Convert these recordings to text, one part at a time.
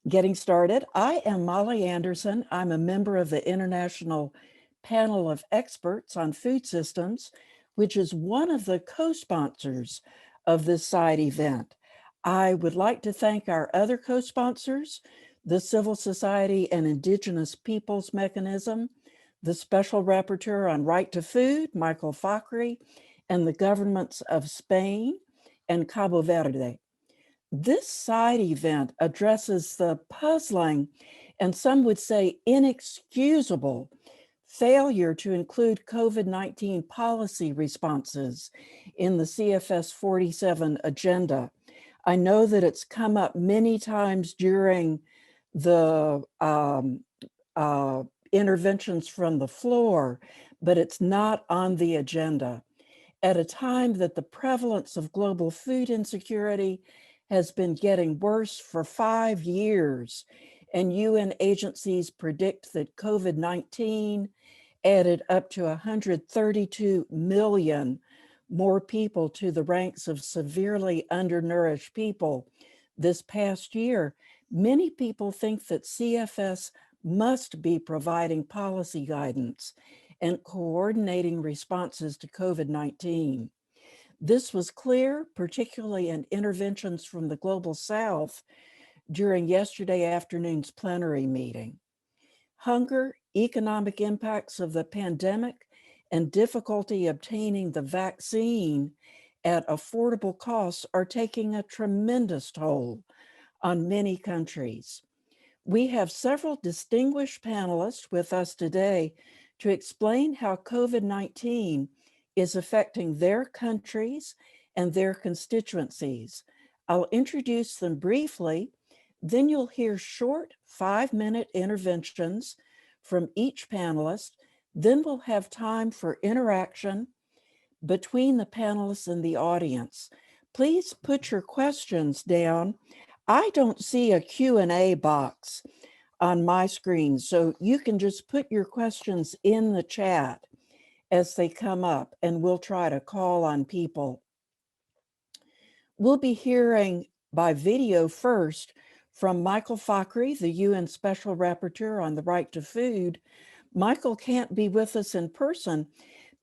Getting started, I am Molly Anderson. I'm a member of the International Panel of Experts on Food Systems, which is one of the co-sponsors of this side event. I would like to thank our other co-sponsors, the Civil Society and Indigenous Peoples Mechanism, the Special Rapporteur on Right to Food, Michael Fakhri, and the governments of Spain and Cabo Verde. This side event addresses the puzzling, and some would say inexcusable, failure to include COVID-19 policy responses in the CFS 47 agenda. I know that it's come up many times during the interventions from the floor, but it's not on the agenda. At a time that the prevalence of global food insecurity has been getting worse for 5 years, and UN agencies predict that COVID-19 added up to 132 million more people to the ranks of severely undernourished people this past year. Many people think that CFS must be providing policy guidance and coordinating responses to COVID-19. This was clear, particularly in interventions from the Global South during yesterday afternoon's plenary meeting. Hunger, economic impacts of the pandemic, and difficulty obtaining the vaccine at affordable costs are taking a tremendous toll on many countries. We have several distinguished panelists with us today to explain how COVID-19 is affecting their countries and their constituencies. I'll introduce them briefly, then you'll hear short 5-minute interventions from each panelist. Then we'll have time for interaction between the panelists and the audience. Please put your questions down. I don't see a Q&A box on my screen, so you can just put your questions in the chat as they come up, and we'll try to call on people. We'll be hearing by video first from Michael Fockery, the UN Special Rapporteur on the Right to Food. Michael can't be with us in person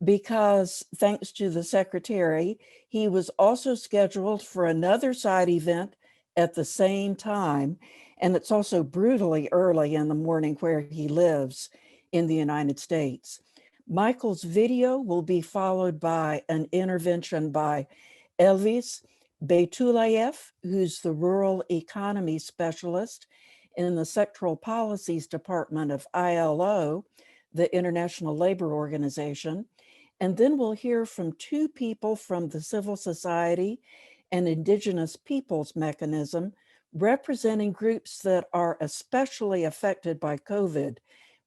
because, thanks to the secretary, he was also scheduled for another side event at the same time, and it's also brutally early in the morning where he lives in the United States. Michael's video will be followed by an intervention by Elvis Beytullayev, who's the Rural Economy Specialist in the Sectoral Policies Department of ILO, the International Labor Organization. And then we'll hear from 2 people from the Civil Society and Indigenous Peoples Mechanism, representing groups that are especially affected by COVID,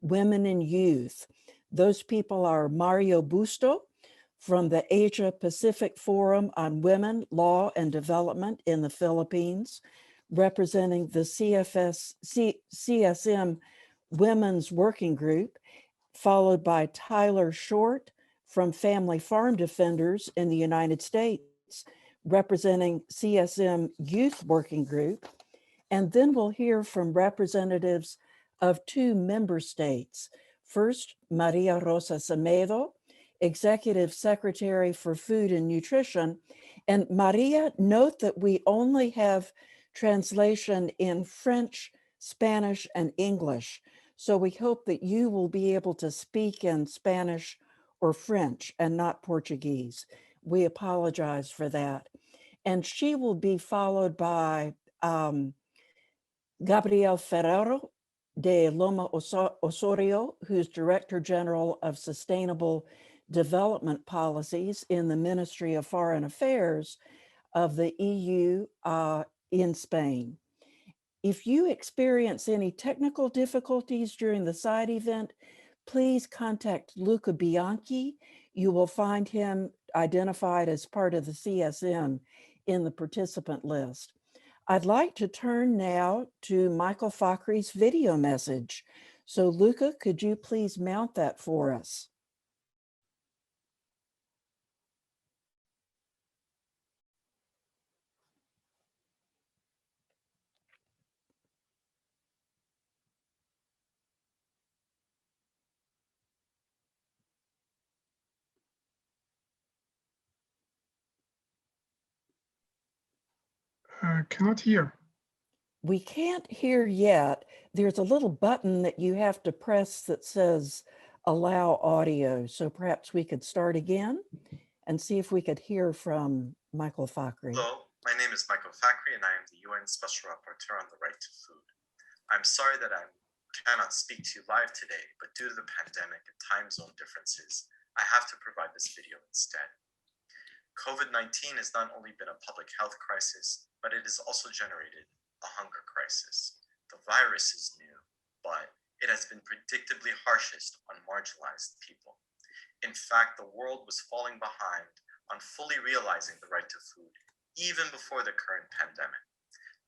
women and youth. Those people are Marjo Busto from the Asia Pacific Forum on Women, Law, and Development in the Philippines, representing the CSM Women's Working Group, followed by Tyler Short from Family Farm Defenders in the United States, representing CSM Youth Working Group. And then we'll hear from representatives of 2 member states. First, Maria Rosa Semedo, Executive Secretary for Food and Nutrition. And Maria, note that we only have translation in French, Spanish, and English. So we hope that you will be able to speak in Spanish or French and not Portuguese. We apologize for that. And she will be followed by Gabriel Ferrero de Loma Osorio, who's Director General of Sustainable Development Policies in the Ministry of Foreign Affairs of the EU in Spain. If you experience any technical difficulties during the side event, please contact Luca Bianchi. You will find him identified as part of the CSM in the participant list. I'd like to turn now to Michael Fakhri's video message. So Luca, could you please mount that for us? Cannot hear. We can't hear yet. There's a little button that you have to press that says allow audio. So perhaps we could start again and see if we could hear from Michael Fakhri. Hello, my name is Michael Fakhri and I am the UN Special Rapporteur on the right to food. I'm sorry that I cannot speak to you live today, but due to the pandemic and time zone differences, I have to provide this video instead. COVID-19 has not only been a public health crisis, but it has also generated a hunger crisis. The virus is new, but it has been predictably harshest on marginalized people. In fact, the world was falling behind on fully realizing the right to food, even before the current pandemic.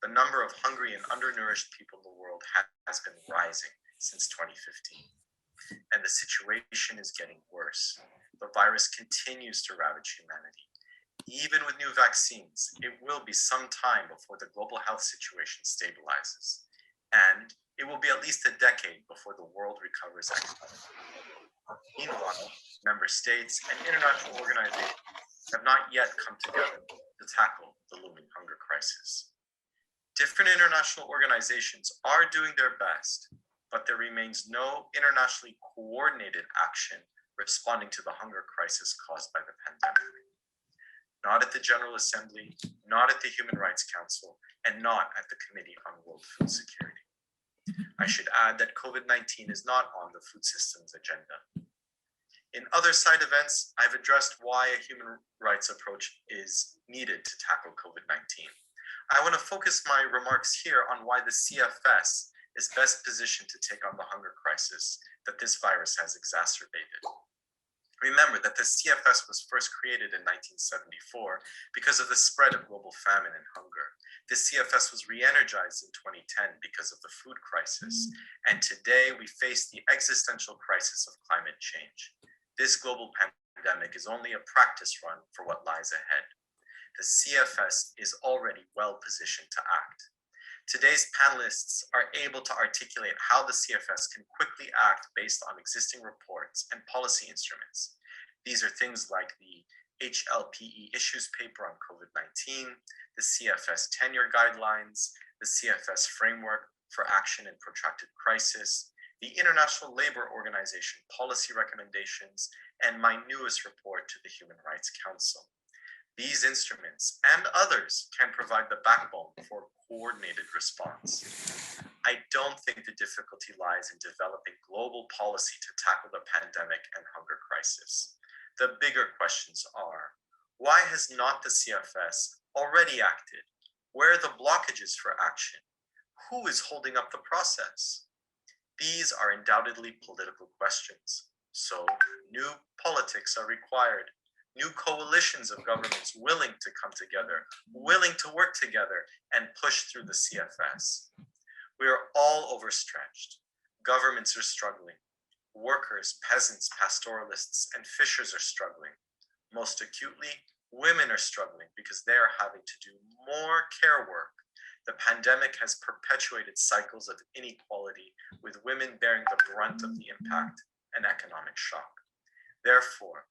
The number of hungry and undernourished people in the world has been rising since 2015. And the situation is getting worse. The virus continues to ravage humanity. Even with new vaccines, it will be some time before the global health situation stabilizes. And it will be at least a decade before the world recovers economically. Meanwhile, member states and international organizations have not yet come together to tackle the looming hunger crisis. Different international organizations are doing their best, but there remains no internationally coordinated action responding to the hunger crisis caused by the pandemic. Not at the General Assembly, not at the Human Rights Council, and not at the Committee on World Food Security. I should add that COVID-19 is not on the food systems agenda. In other side events, I've addressed why a human rights approach is needed to tackle COVID-19. I want to focus my remarks here on why the CFS is best positioned to take on the hunger crisis that this virus has exacerbated. Remember that the CFS was first created in 1974 because of the spread of global famine and hunger. The CFS was re-energized in 2010 because of the food crisis. And today we face the existential crisis of climate change. This global pandemic is only a practice run for what lies ahead. The CFS is already well positioned to act. Today's panelists are able to articulate how the CFS can quickly act based on existing reports and policy instruments. These are things like the HLPE issues paper on COVID-19, the CFS tenure guidelines, the CFS framework for action in protracted crisis, the International Labour Organization policy recommendations, and my newest report to the Human Rights Council. These instruments and others can provide the backbone for coordinated response. I don't think the difficulty lies in developing global policy to tackle the pandemic and hunger crisis. The bigger questions are, why has not the CFS already acted? Where are the blockages for action? Who is holding up the process? These are undoubtedly political questions. So new politics are required. New coalitions of governments willing to come together, willing to work together and push through the CFS. We are all overstretched. Governments are struggling. Workers, peasants, pastoralists, and fishers are struggling. Most acutely, women are struggling because they are having to do more care work. The pandemic has perpetuated cycles of inequality, with women bearing the brunt of the impact and economic shock. Therefore,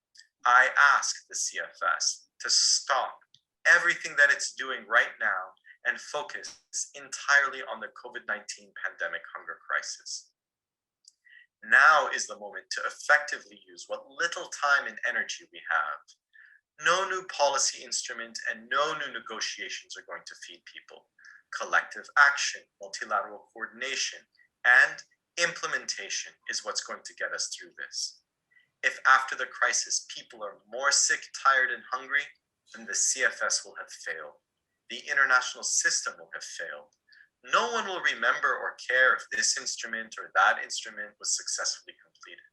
I ask the CFS to stop everything that it's doing right now and focus entirely on the COVID-19 pandemic hunger crisis. Now is the moment to effectively use what little time and energy we have. No new policy instrument and no new negotiations are going to feed people. Collective action, multilateral coordination, and implementation is what's going to get us through this. If after the crisis people are more sick, tired, and hungry, then the CFS will have failed. The international system will have failed. No one will remember or care if this instrument or that instrument was successfully completed.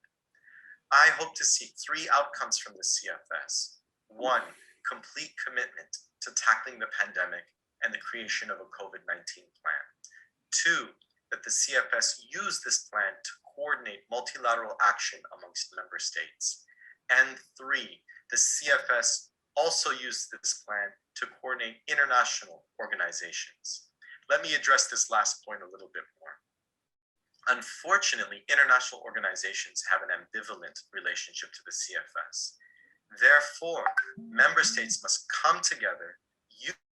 I hope to see three outcomes from the CFS. One, complete commitment to tackling the pandemic and the creation of a COVID-19 plan. Two, that the CFS use this plan to coordinate multilateral action amongst member states. And three, the CFS also used this plan to coordinate international organizations. Let me address this last point a little bit more. Unfortunately, international organizations have an ambivalent relationship to the CFS. Therefore, member states must come together,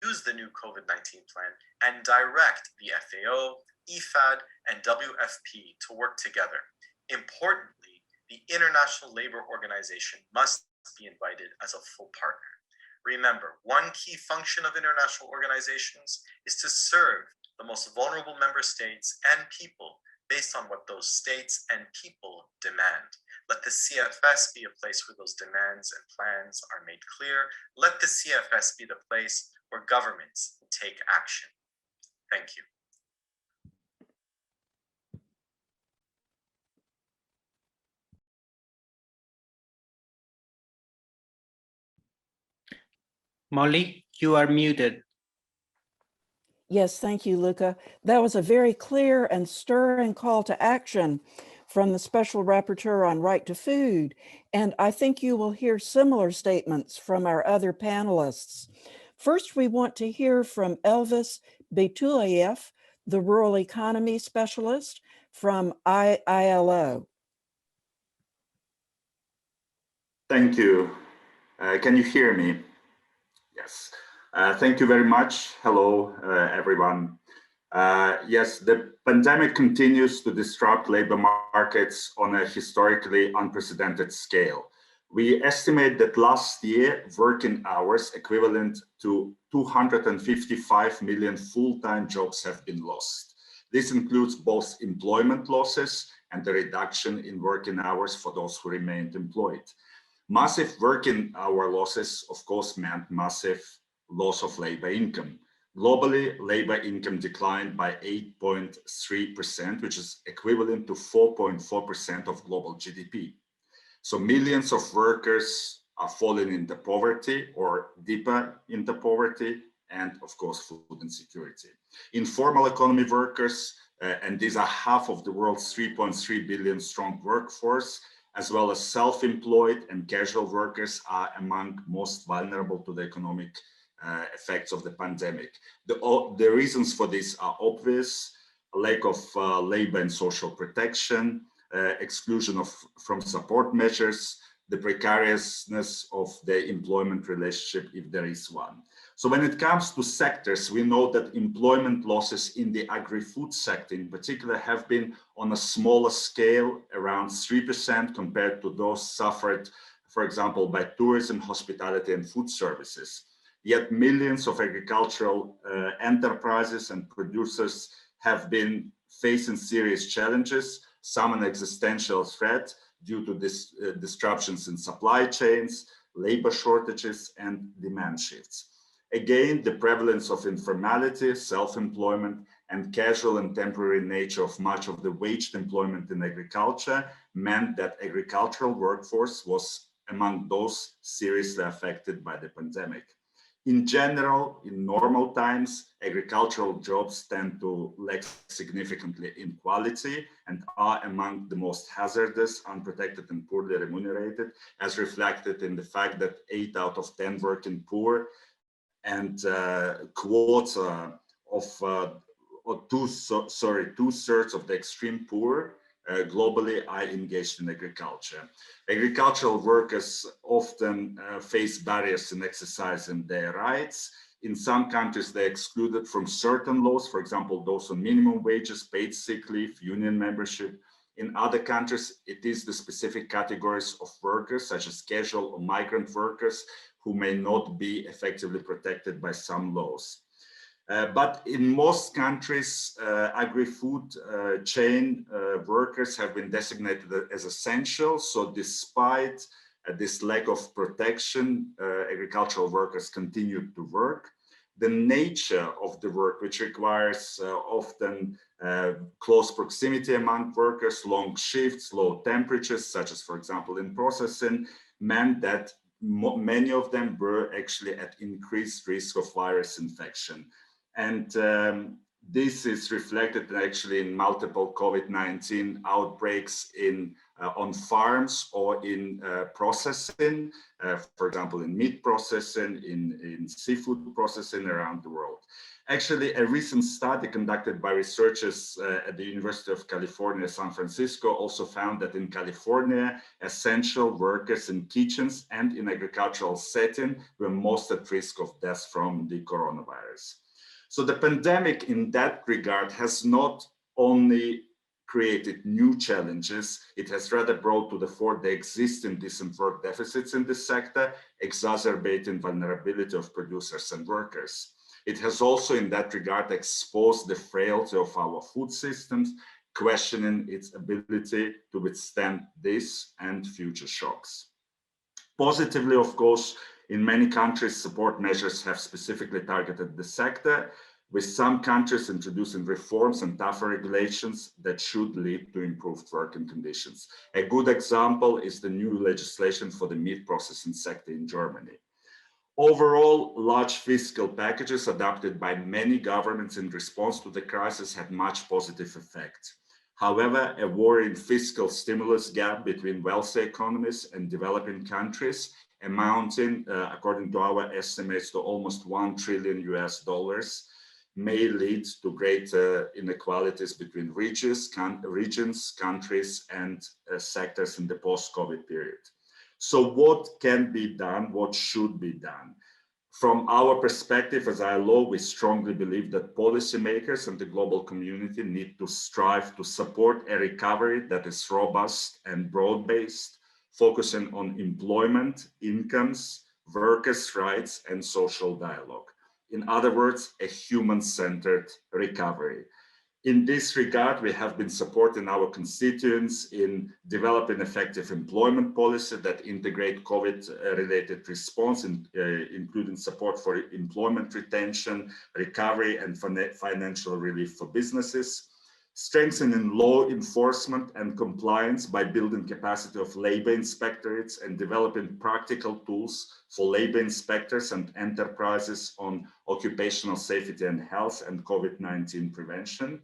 use the new COVID-19 plan and direct the FAO, IFAD, and WFP to work together. Importantly, the International Labour Organization must be invited as a full partner. Remember, one key function of international organizations is to serve the most vulnerable member states and people based on what those states and people demand. Let the CFS be a place where those demands and plans are made clear. Let the CFS be the place where governments take action. Thank you. Molly, you are muted. Yes, thank you, Luca. That was a very clear and stirring call to action from the Special Rapporteur on Right to Food. And I think you will hear similar statements from our other panelists. First, we want to hear from Elvis Beytullayev, the Rural Economy Specialist from ILO. Thank you. Can you hear me? Yes. Thank you very much. Hello, everyone. Yes, the pandemic continues to disrupt labor markets on a historically unprecedented scale. We estimate that last year, working hours equivalent to 255 million full-time jobs have been lost. This includes both employment losses and the reduction in working hours for those who remained employed. Massive working hour losses, of course, meant massive loss of labor income. Globally, labor income declined by 8.3%, which is equivalent to 4.4% of global GDP. So millions of workers are falling into poverty or deeper into poverty, and of course, food insecurity. Informal economy workers, and these are half of the world's 3.3 billion strong workforce, as well as self-employed and casual workers, are among most vulnerable to the economic effects of the pandemic. The reasons for this are obvious: a lack of labor and social protection, exclusion from support measures, the precariousness of the employment relationship, if there is one. So when it comes to sectors, we know that employment losses in the agri-food sector in particular have been on a smaller scale, around 3% compared to those suffered, for example, by tourism, hospitality, and food services. Yet millions of agricultural enterprises and producers have been facing serious challenges, some an existential threat due to disruptions in supply chains, labor shortages, and demand shifts. Again, the prevalence of informality, self-employment, and casual and temporary nature of much of the waged employment in agriculture meant that agricultural workforce was among those seriously affected by the pandemic. In general, in normal times, agricultural jobs tend to lack significantly in quality and are among the most hazardous, unprotected, and poorly remunerated, as reflected in the fact that 8 out of 10 working poor and quarter of, or two-thirds of the extreme poor globally are engaged in agriculture. Agricultural workers often face barriers in exercising their rights. In some countries, they're excluded from certain laws, for example, those on minimum wages, paid sick leave, union membership. In other countries, it is the specific categories of workers, such as casual or migrant workers, who may not be effectively protected by some laws. But in most countries, agri-food chain workers have been designated as essential. So despite this lack of protection, agricultural workers continue to work. The nature of the work, which requires often close proximity among workers, long shifts, low temperatures, such as, for example, in processing, meant that many of them were actually at increased risk of virus infection. And this is reflected actually in multiple COVID-19 outbreaks on farms or in processing, for example, in meat processing, in seafood processing around the world. Actually, a recent study conducted by researchers at the University of California, San Francisco, also found that in California, essential workers in kitchens and in agricultural setting were most at risk of death from the coronavirus. So the pandemic in that regard has not only created new challenges, it has rather brought to the fore the existing decent work deficits in this sector, exacerbating vulnerability of producers and workers. It has also in that regard exposed the frailty of our food systems, questioning its ability to withstand this and future shocks. Positively, of course, in many countries, support measures have specifically targeted the sector, with some countries introducing reforms and tougher regulations that should lead to improved working conditions. A good example is the new legislation for the meat processing sector in Germany. Overall, large fiscal packages adopted by many governments in response to the crisis had much positive effect. However, a worrying fiscal stimulus gap between wealthy economies and developing countries, amounting, according to our estimates, to almost $1 trillion US, may lead to greater inequalities between regions, countries, and sectors in the post-COVID period. So what can be done? What should be done? From our perspective as ILO, we strongly believe that policymakers and the global community need to strive to support a recovery that is robust and broad-based, focusing on employment, incomes, workers' rights, and social dialogue. In other words, a human-centered recovery. In this regard, we have been supporting our constituents in developing effective employment policy that integrate COVID-related response, including support for employment retention, recovery, and financial relief for businesses, strengthening law enforcement and compliance by building capacity of labor inspectorates and developing practical tools for labor inspectors and enterprises on occupational safety and health and COVID-19 prevention,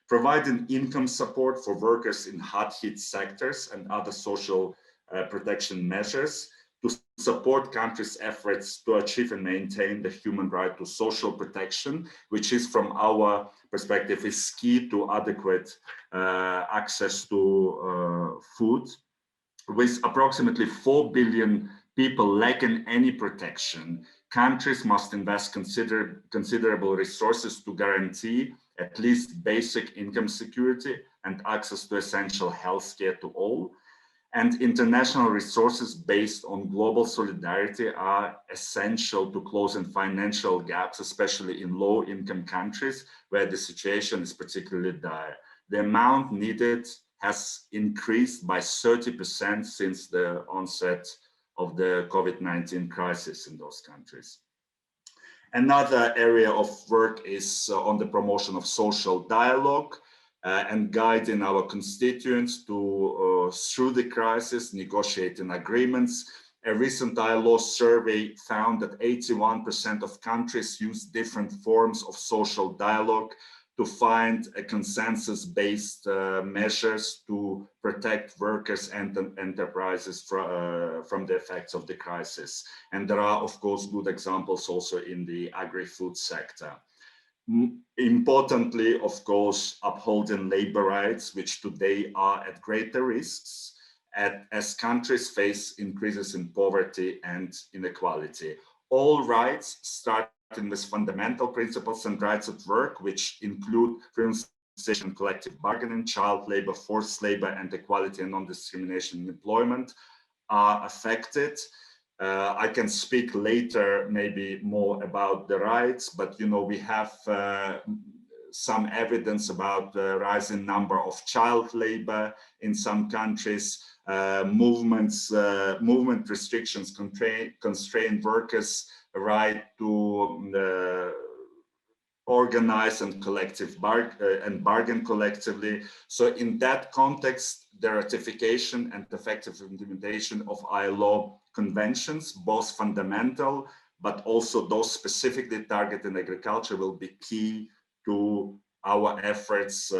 providing income support for workers in hard-hit sectors and other social protection measures to support countries' efforts to achieve and maintain the human right to social protection, which is, from our perspective, is key to adequate access to food. With approximately 4 billion people lacking any protection, countries must invest considerable resources to guarantee at least basic income security and access to essential health care to all. And international resources based on global solidarity are essential to closing financial gaps, especially in low-income countries where the situation is particularly dire. The amount needed has increased by 30% since the onset of the COVID-19 crisis in those countries. Another area of work is on the promotion of social dialogue and guiding our constituents to, through the crisis, negotiating agreements. A recent ILO survey found that 81% of countries use different forms of social dialogue to find a consensus-based measures to protect workers and enterprises from the effects of the crisis. And there are, of course, good examples also in the agri-food sector. Importantly, of course, upholding labor rights, which today are at greater risks as countries face increases in poverty and inequality. All rights start with fundamental principles and rights at work, which include collective bargaining, child labor, forced labor, and equality and non-discrimination in employment are affected. I can speak later maybe more about the rights, but we have some evidence about the rising number of child labor in some countries. Movement restrictions constrain workers' right to organize and bargain collectively. So in that context, the ratification and effective implementation of ILO conventions, both fundamental, but also those specifically targeting agriculture, will be key to our efforts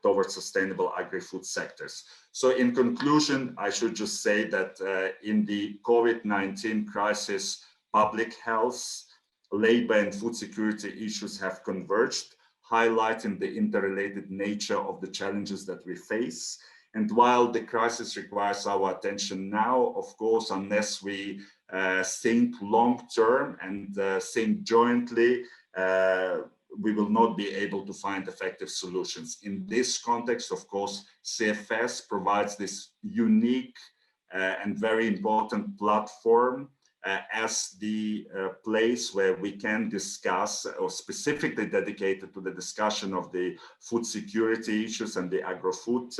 towards sustainable agri-food sectors. So in conclusion, I should just say that in the COVID-19 crisis, public health, labor and food security issues have converged, highlighting the interrelated nature of the challenges that we face. And while the crisis requires our attention now, of course, unless we think long-term and think jointly, we will not be able to find effective solutions. In this context, of course, CFS provides this unique and very important platform as the place where we can discuss, or specifically dedicated to the discussion of the food security issues and the agro-food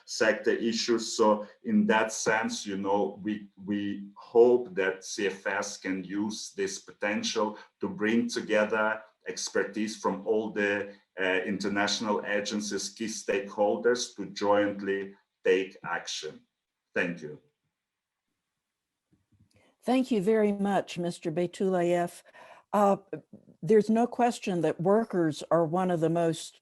sector issues. So in that sense, you know, we hope that CFS can use this potential to bring together expertise from all the international agencies, key stakeholders, to jointly take action. Thank you. Thank you very much, Mr. Beytullayev. There's no question that workers are one of the most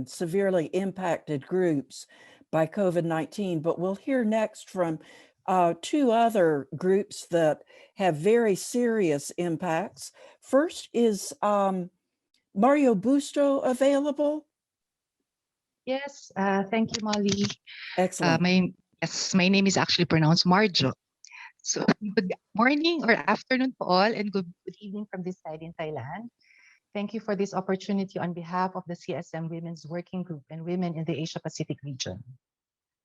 severely impacted groups by COVID-19, but we'll hear next from two other groups that have very serious impacts. First is Marjo Busto available? Yes, thank you, Molly. Excellent. My name is actually pronounced Marjo. So good morning or afternoon to all, and good evening from this side in Thailand. Thank you for this opportunity on behalf of the CSM Women's Working Group and women in the Asia-Pacific region.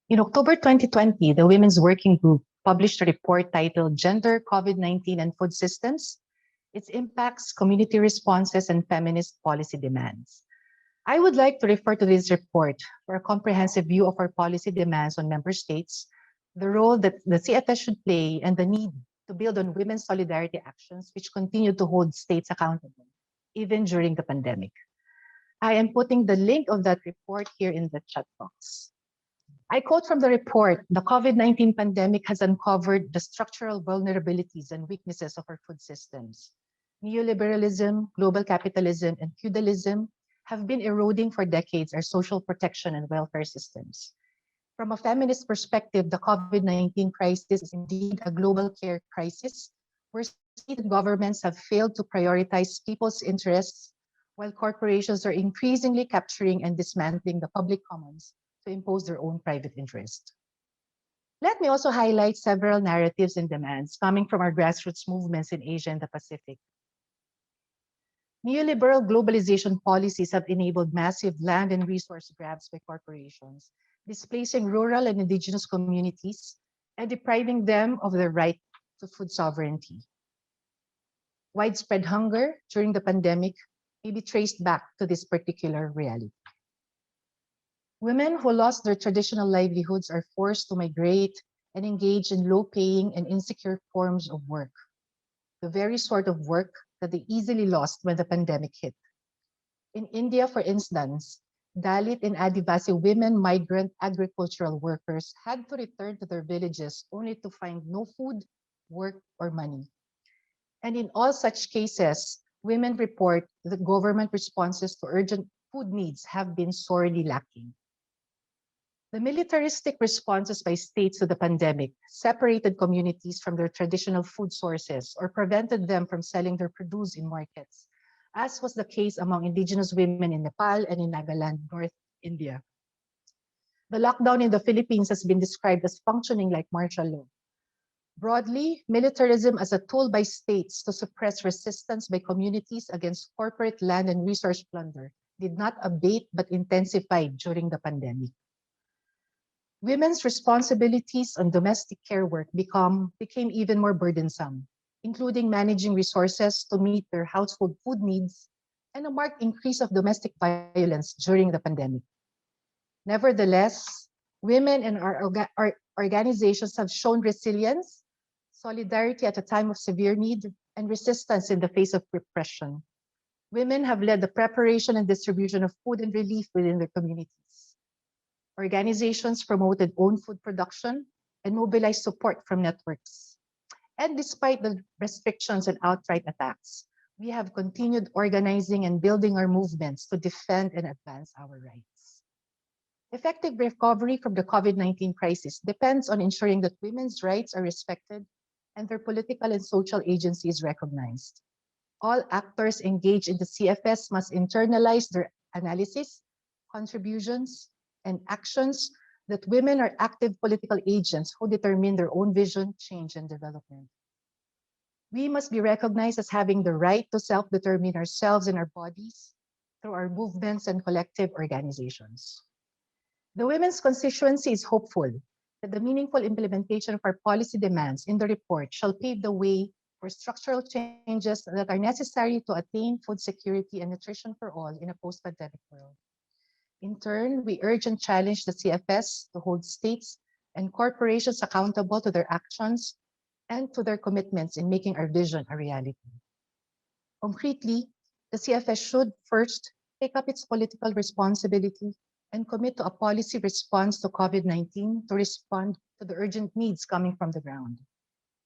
In October 2020, the Women's Working Group published a report titled Gender, COVID-19 and Food Systems, Its Impacts, Community Responses, and Feminist Policy Demands. I would like to refer to this report for a comprehensive view of our policy demands on member states, the role that the CFS should play, and the need to build on women's solidarity actions which continue to hold states accountable, even during the pandemic. I am putting the link of that report here in the chat box. I quote from the report, the COVID-19 pandemic has uncovered the structural vulnerabilities and weaknesses of our food systems. Neoliberalism, global capitalism, and feudalism have been eroding for decades our social protection and welfare systems. From a feminist perspective, the COVID-19 crisis is indeed a global care crisis where state and governments have failed to prioritize people's interests, while corporations are increasingly capturing and dismantling the public commons to impose their own private interest. Let me also highlight several narratives and demands coming from our grassroots movements in Asia and the Pacific. Neoliberal globalization policies have enabled massive land and resource grabs by corporations, displacing rural and indigenous communities and depriving them of their right to food sovereignty. Widespread hunger during the pandemic may be traced back to this particular reality. Women who lost their traditional livelihoods are forced to migrate and engage in low-paying and insecure forms of work, the very sort of work that they easily lost when the pandemic hit. In India, for instance, Dalit and Adivasi women migrant agricultural workers had to return to their villages only to find no food, work, or money. And in all such cases, women report that government responses to urgent food needs have been sorely lacking. The militaristic responses by states to the pandemic separated communities from their traditional food sources or prevented them from selling their produce in markets, as was the case among indigenous women in Nepal and in Nagaland, North India. The lockdown in the Philippines has been described as functioning like martial law. Broadly, militarism as a tool by states to suppress resistance by communities against corporate land and resource plunder did not abate but intensified during the pandemic. Women's responsibilities on domestic care work became even more burdensome, including managing resources to meet their household food needs and a marked increase of domestic violence during the pandemic. Nevertheless, women and our organizations have shown resilience, solidarity at a time of severe need, and resistance in the face of repression. Women have led the preparation and distribution of food and relief within their communities. Organizations promoted own food production and mobilized support from networks. And despite the restrictions and outright attacks, we have continued organizing and building our movements to defend and advance our rights. Effective recovery from the COVID-19 crisis depends on ensuring that women's rights are respected and their political and social agency is recognized. All actors engaged in the CFS must internalize their analysis, contributions, and actions that women are active political agents who determine their own vision, change, and development. We must be recognized as having the right to self-determine ourselves and our bodies through our movements and collective organizations. The women's constituency is hopeful that the meaningful implementation of our policy demands in the report shall pave the way for structural changes that are necessary to attain food security and nutrition for all in a post-pandemic world. In turn, we urge and challenge the CFS to hold states and corporations accountable to their actions and to their commitments in making our vision a reality. Concretely, the CFS should first take up its political responsibility and commit to a policy response to COVID-19 to respond to the urgent needs coming from the ground.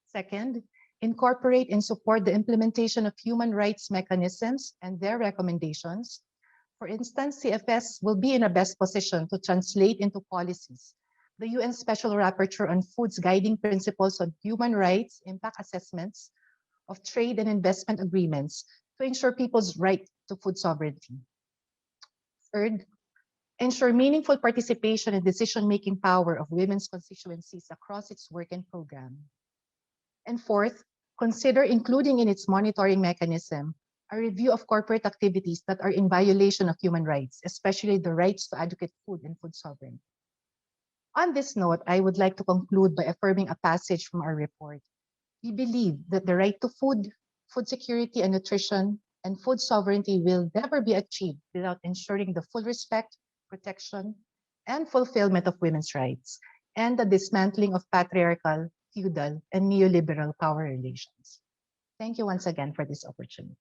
Second, incorporate and support the implementation of human rights mechanisms and their recommendations. For instance, CFS will be in a best position to translate into policies the UN Special Rapporteur on Food's guiding principles on human rights impact assessments of trade and investment agreements to ensure people's right to food sovereignty. Third, ensure meaningful participation and decision-making power of women's constituencies across its work and program. And fourth, consider including in its monitoring mechanism a review of corporate activities that are in violation of human rights, especially the rights to adequate food and food sovereignty. On this note, I would like to conclude by affirming a passage from our report. We believe that the right to food, food security and nutrition, and food sovereignty will never be achieved without ensuring the full respect, protection, and fulfillment of women's rights, and the dismantling of patriarchal, feudal, and neoliberal power relations. Thank you once again for this opportunity.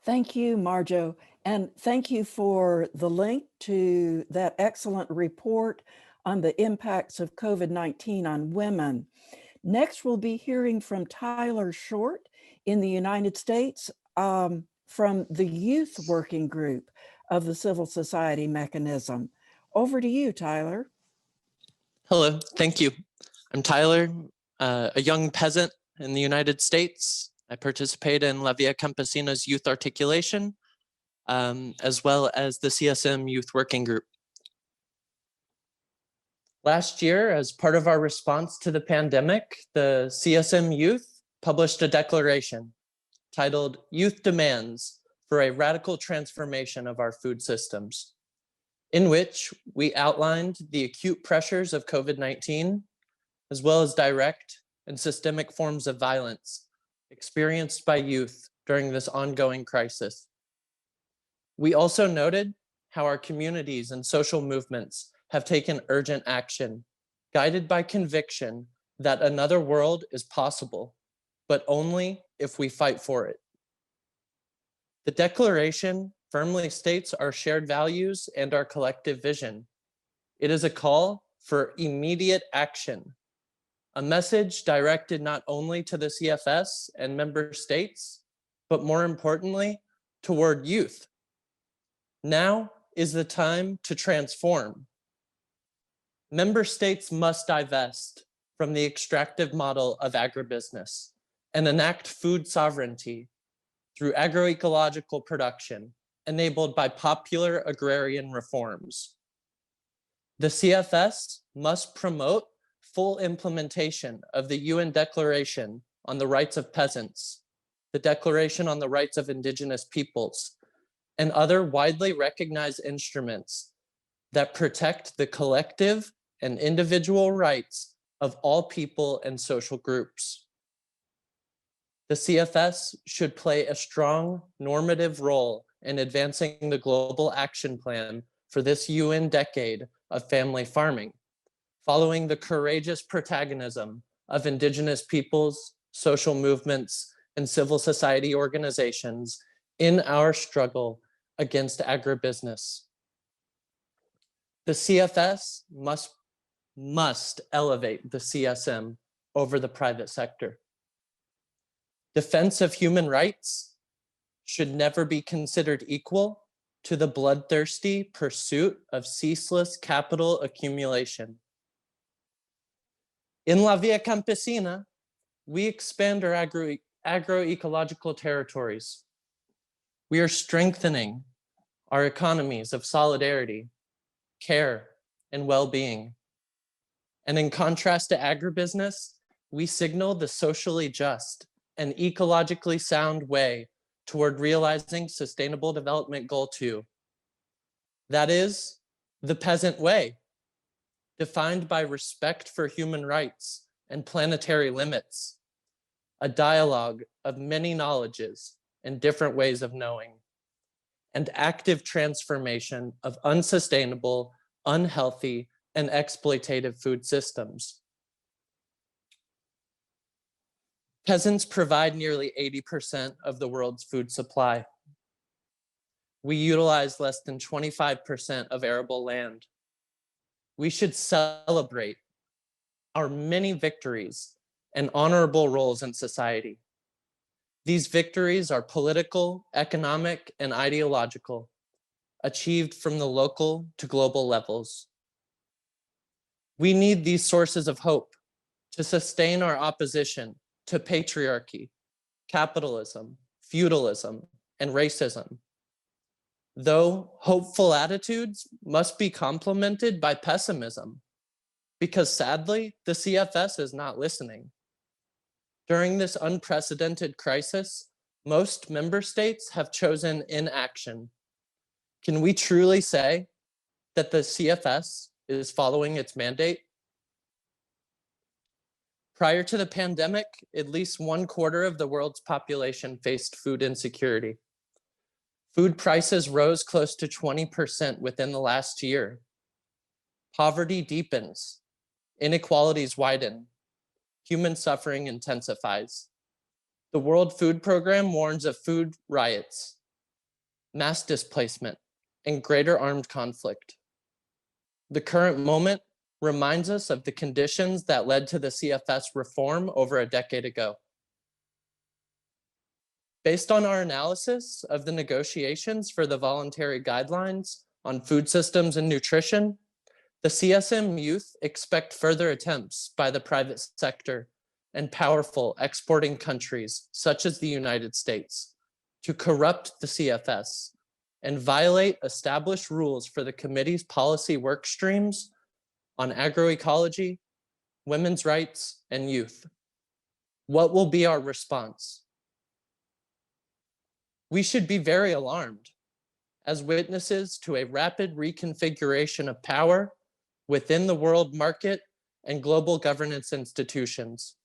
Thank you, Marjo, and thank you for the link to that excellent report on the impacts of COVID-19 on women. Next, we'll be hearing from Tyler Short in the United States from the Youth Working Group of the Civil Society Mechanism. Over to you, Tyler. Hello, thank you. I'm Tyler, a young peasant in the United States. I participate in La Via Campesina's youth articulation, as well as the CSM Youth Working Group. Last year, as part of our response to the pandemic, the CSM Youth published a declaration titled Youth Demands for a Radical Transformation of Our Food Systems, in which we outlined the acute pressures of COVID-19, as well as direct and systemic forms of violence experienced by youth during this ongoing crisis. We also noted how our communities and social movements have taken urgent action, guided by conviction that another world is possible, but only if we fight for it. The declaration firmly states our shared values and our collective vision. It is a call for immediate action, a message directed not only to the CFS and member states, but more importantly, toward youth. Now is the time to transform. Member states must divest from the extractive model of agribusiness and enact food sovereignty through agroecological production enabled by popular agrarian reforms. The CFS must promote full implementation of the UN Declaration on the Rights of Peasants, the Declaration on the Rights of Indigenous Peoples, and other widely recognized instruments that protect the collective and individual rights of all people and social groups. The CFS should play a strong normative role in advancing the global action plan for this UN decade of family farming, following the courageous protagonism of Indigenous peoples, social movements, and civil society organizations in our struggle against agribusiness. The CFS must elevate the CSM over the private sector. Defense of human rights should never be considered equal to the bloodthirsty pursuit of ceaseless capital accumulation. In La Via Campesina, we expand our agroecological territories. We are strengthening our economies of solidarity, care, and well-being. And in contrast to agribusiness, we signal the socially just and ecologically sound way toward realizing Sustainable Development Goal 2. That is the peasant way, defined by respect for human rights and planetary limits, a dialogue of many knowledges and different ways of knowing, and active transformation of unsustainable, unhealthy, and exploitative food systems. Peasants provide nearly 80% of the world's food supply. We utilize less than 25% of arable land. We should celebrate our many victories and honorable roles in society. These victories are political, economic, and ideological, achieved from the local to global levels. We need these sources of hope to sustain our opposition to patriarchy, capitalism, feudalism, and racism. Though hopeful attitudes must be complemented by pessimism, because sadly, the CFS is not listening. During this unprecedented crisis, most member states have chosen inaction. Can we truly say that the CFS is following its mandate? Prior to the pandemic, at least 1/4 of the world's population faced food insecurity. Food prices rose close to 20% within the last year. Poverty deepens, inequalities widen, human suffering intensifies. The World Food Programme warns of food riots, mass displacement, and greater armed conflict. The current moment reminds us of the conditions that led to the CFS reform over a decade ago. Based on our analysis of the negotiations for the voluntary guidelines on food systems and nutrition, the CSM youth expect further attempts by the private sector and powerful exporting countries such as the United States to corrupt the CFS and violate established rules for the committee's policy work streams on agroecology, women's rights, and youth. What will be our response? We should be very alarmed as witnesses to a rapid reconfiguration of power within the world market and global governance institutions,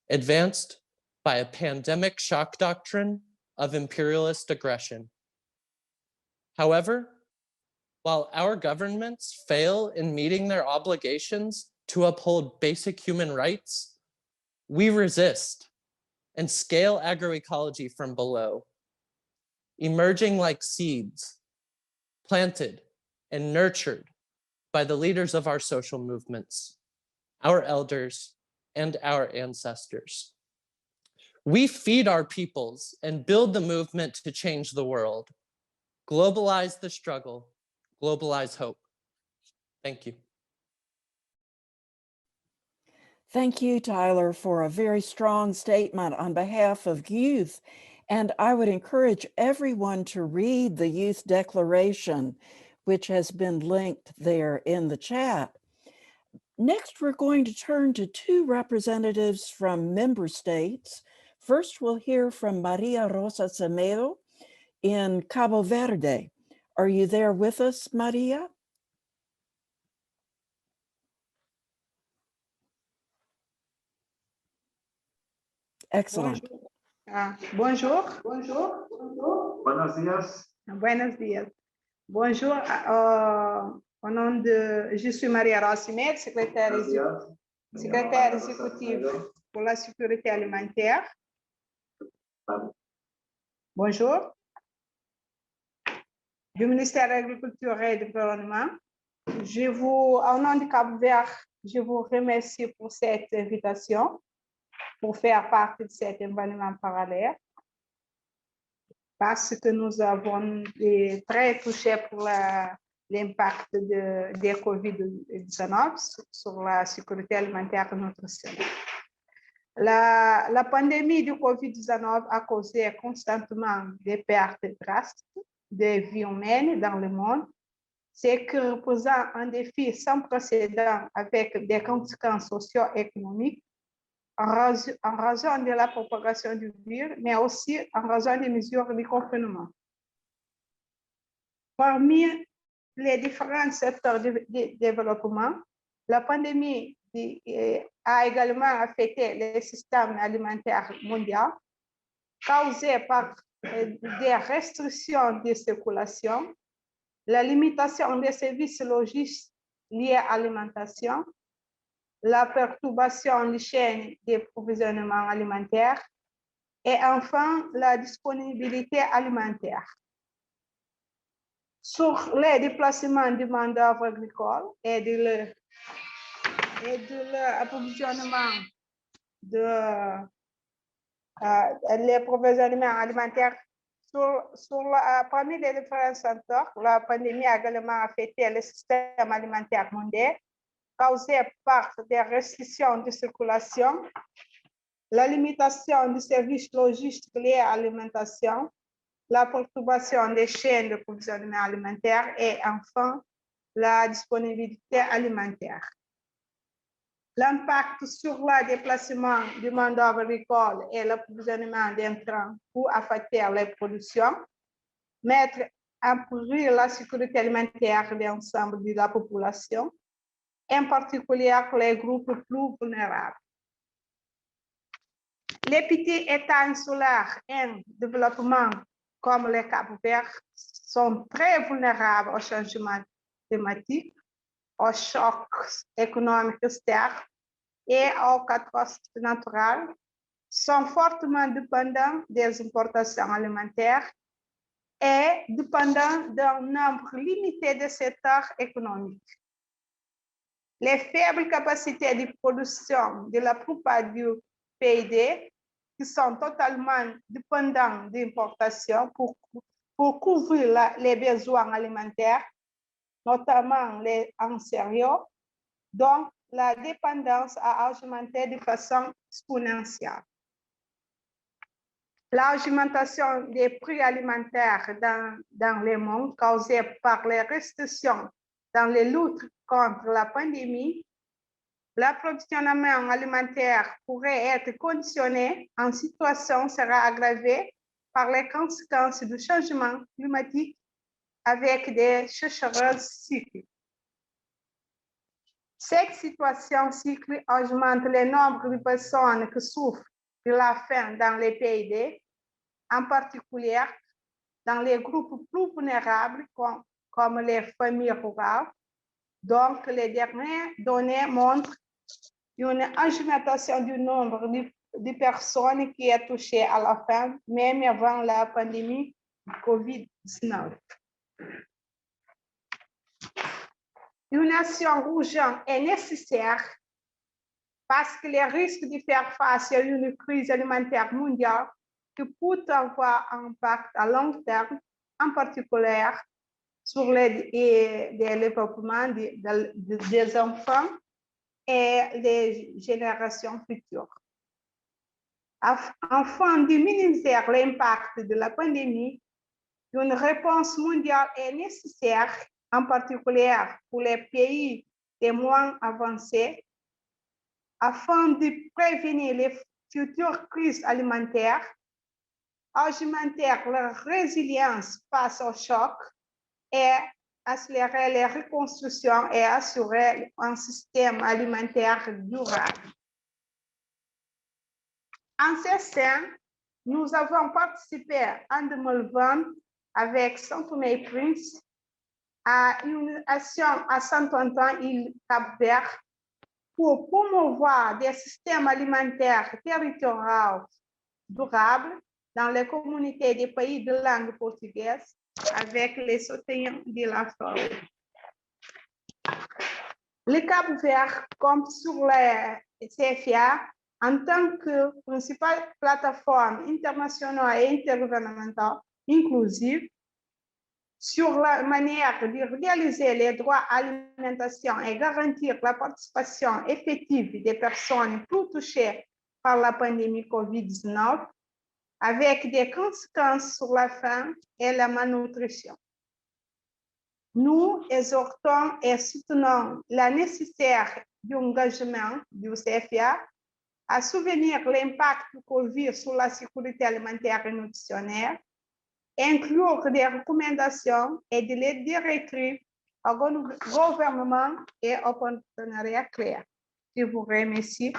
advanced by a pandemic shock doctrine of imperialist aggression. However, while our governments fail in meeting their obligations to uphold basic human rights, we resist and scale agroecology from below, emerging like seeds, planted and nurtured by the leaders of our social movements, our elders, and our ancestors. We feed our peoples and build the movement to change the world. Globalize the struggle, globalize hope. Thank you. Thank you, Tyler, for a very strong statement on behalf of youth. And I would encourage everyone to read the Youth Declaration, which has been linked there in the chat. Next, we're going to turn to two representatives from member states. First, we'll hear from Maria Rosa Semedo in Cabo Verde. Are you there with us, Maria? Excellent. Bonjour. Buenos dias. Buenos dias. Bonjour. Au nom de, je suis Maria Rosa Semedo, secrétaire exécutive pour la sécurité alimentaire. Bonjour. Du ministère de l'Agriculture et de l'Environnement. Au nom du Cap Vert, je vous remercie pour cette invitation, pour faire partie de cet événement parallèle, parce que nous avons été très touchés pour l'impact de COVID-19 sur la sécurité alimentaire de notre pays. La pandémie du COVID-19 a causé constamment des pertes drastiques de vies humaines dans le monde, ce qui représente un défi sans précédent avec des conséquences socio-économiques en raison de la propagation du virus, mais aussi en raison des mesures de confinement. Parmi les différents secteurs de développement, la pandémie a également affecté le système alimentaire mondial, causé par des restrictions de circulation, la limitation des services logistiques liés à l'alimentation, la perturbation des chaînes d'approvisionnement alimentaire et enfin la disponibilité alimentaire. Sur les déplacements de main-d'œuvre agricole et de l'approvisionnement l'approvisionnement alimentaire parmi les différents secteurs, la pandémie a également affecté le système alimentaire mondial, causé par des restrictions de circulation, la limitation des services logistiques liés à l'alimentation, la perturbation des chaînes d'approvisionnement alimentaire et enfin la disponibilité alimentaire. L'impact sur le déplacement du main-d'œuvre agricole et l'approvisionnement d'intrants pour affecter les productions, mettre en péril la sécurité alimentaire de l'ensemble de la population, en particulier les groupes plus vulnérables. Les petits États insulaires en développement, comme le Cap-Vert, sont très vulnérables au changement climatique, aux chocs économiques externes et aux catastrophes naturelles, sont fortement dépendants des importations alimentaires et dépendants d'un nombre limité de secteurs économiques. Les faibles capacités de production de la plupart du PIB, qui sont totalement dépendants d'importations pour couvrir les besoins alimentaires, notamment en céréales, donc la dépendance a augmenté de façon exponentielle. L'augmentation des prix alimentaires dans le monde causée par les restrictions dans les luttes contre la pandémie, l'approvisionnement alimentaire pourrait être conditionné en situation sera aggravée par les conséquences du changement climatique avec des sécheresses cycliques. Cette situation cyclique augmente le nombre de personnes qui souffrent de la faim dans les PID, en particulier dans les groupes plus vulnérables comme les familles rurales. Donc, les dernières données montrent une augmentation du nombre de personnes qui est touchées à la faim, même avant la pandémie de COVID-19. Une action urgente est nécessaire parce que les risques de faire face à une crise alimentaire mondiale qui peut avoir un impact à long terme, en particulier sur le développement des enfants et les générations futures. Afin de minimiser l'impact de la pandémie, une réponse mondiale est nécessaire, en particulier pour les pays les moins avancés, afin de prévenir les futures crises alimentaires, augmenter leur résilience face au choc et accélérer les reconstructions et assurer un système alimentaire durable. En ce sens, nous avons participé en 2020 avec São Tomé et Príncipe à une action à Saint-Antoine, île Cap-Vert, pour promouvoir des systèmes alimentaires territoriaux durables dans les communautés des pays de langue portugaise avec les soutiens de la forêt. Le Cap-Vert compte sur le CFA en tant que principale plateforme internationale et intergouvernementale inclusive sur la manière de réaliser les droits à l'alimentation et garantir la participation effective des personnes plus touchées par la pandémie COVID-19, avec des conséquences sur la faim et la malnutrition. Nous exhortons et soutenons la nécessaire engagement du CFA à soutenir l'impact du COVID sur la sécurité alimentaire et nutritionnelle, inclure des recommandations et des lignes directives au gouvernement et au partenariat clair. Je vous remercie.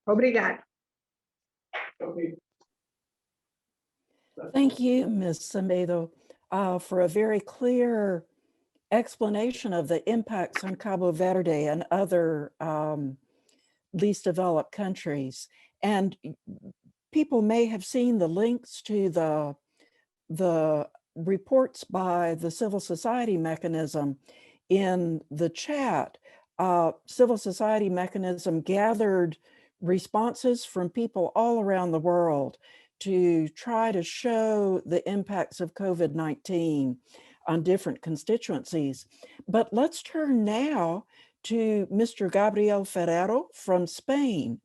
Obrigada. Thank you, Ms. Semedo, for a very clear explanation of the impacts on Cabo Verde and other least developed countries. And people may have seen the links to the reports by the civil society mechanism in the chat. Civil society mechanism gathered responses from people all around the world to try to show the impacts of COVID-19 on different constituencies. But let's turn now to Mr. Gabriel Ferrero from Spain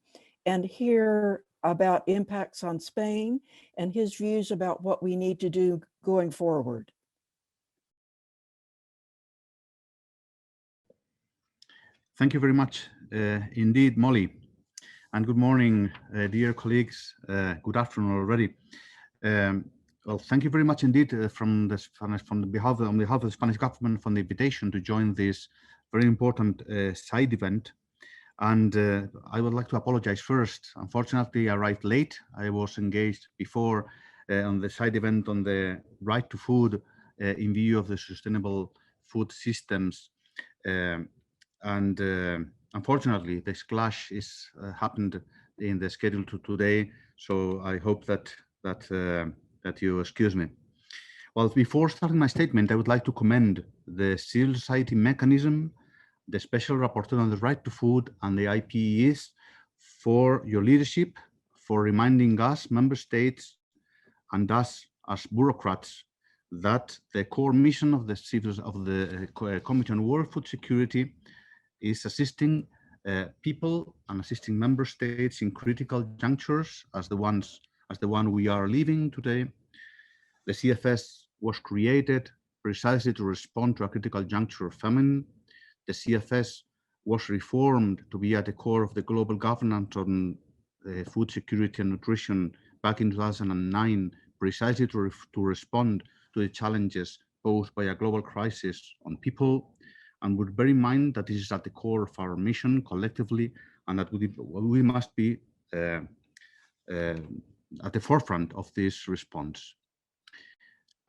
and hear about impacts on Spain and his views about what we need to do going forward. Thank you very much indeed, Molly. And good morning, dear colleagues. Good afternoon already. Well, thank you very much indeed on behalf of the Spanish government for the invitation to join this very important side event. And I would like to apologize first. Unfortunately, I arrived late. I was engaged before on the side event on the right to food in view of the sustainable food systems. Unfortunately, this clash is happened in the schedule to today. So I hope that you excuse me. Well, before starting my statement, I would like to commend the civil society mechanism, the Special Rapporteur on the Right to Food, and the IPES for your leadership, for reminding us, member states, and us as bureaucrats, that the core mission of the Committee on World Food Security is assisting people and assisting member states in critical junctures as the one we are living today. The CFS was created precisely to respond to a critical juncture of famine. The CFS was reformed to be at the core of the global governance on food security and nutrition back in 2009, precisely to respond to the challenges posed by a global crisis on people. And would bear in mind that this is at the core of our mission collectively, and that we must be at the forefront of this response.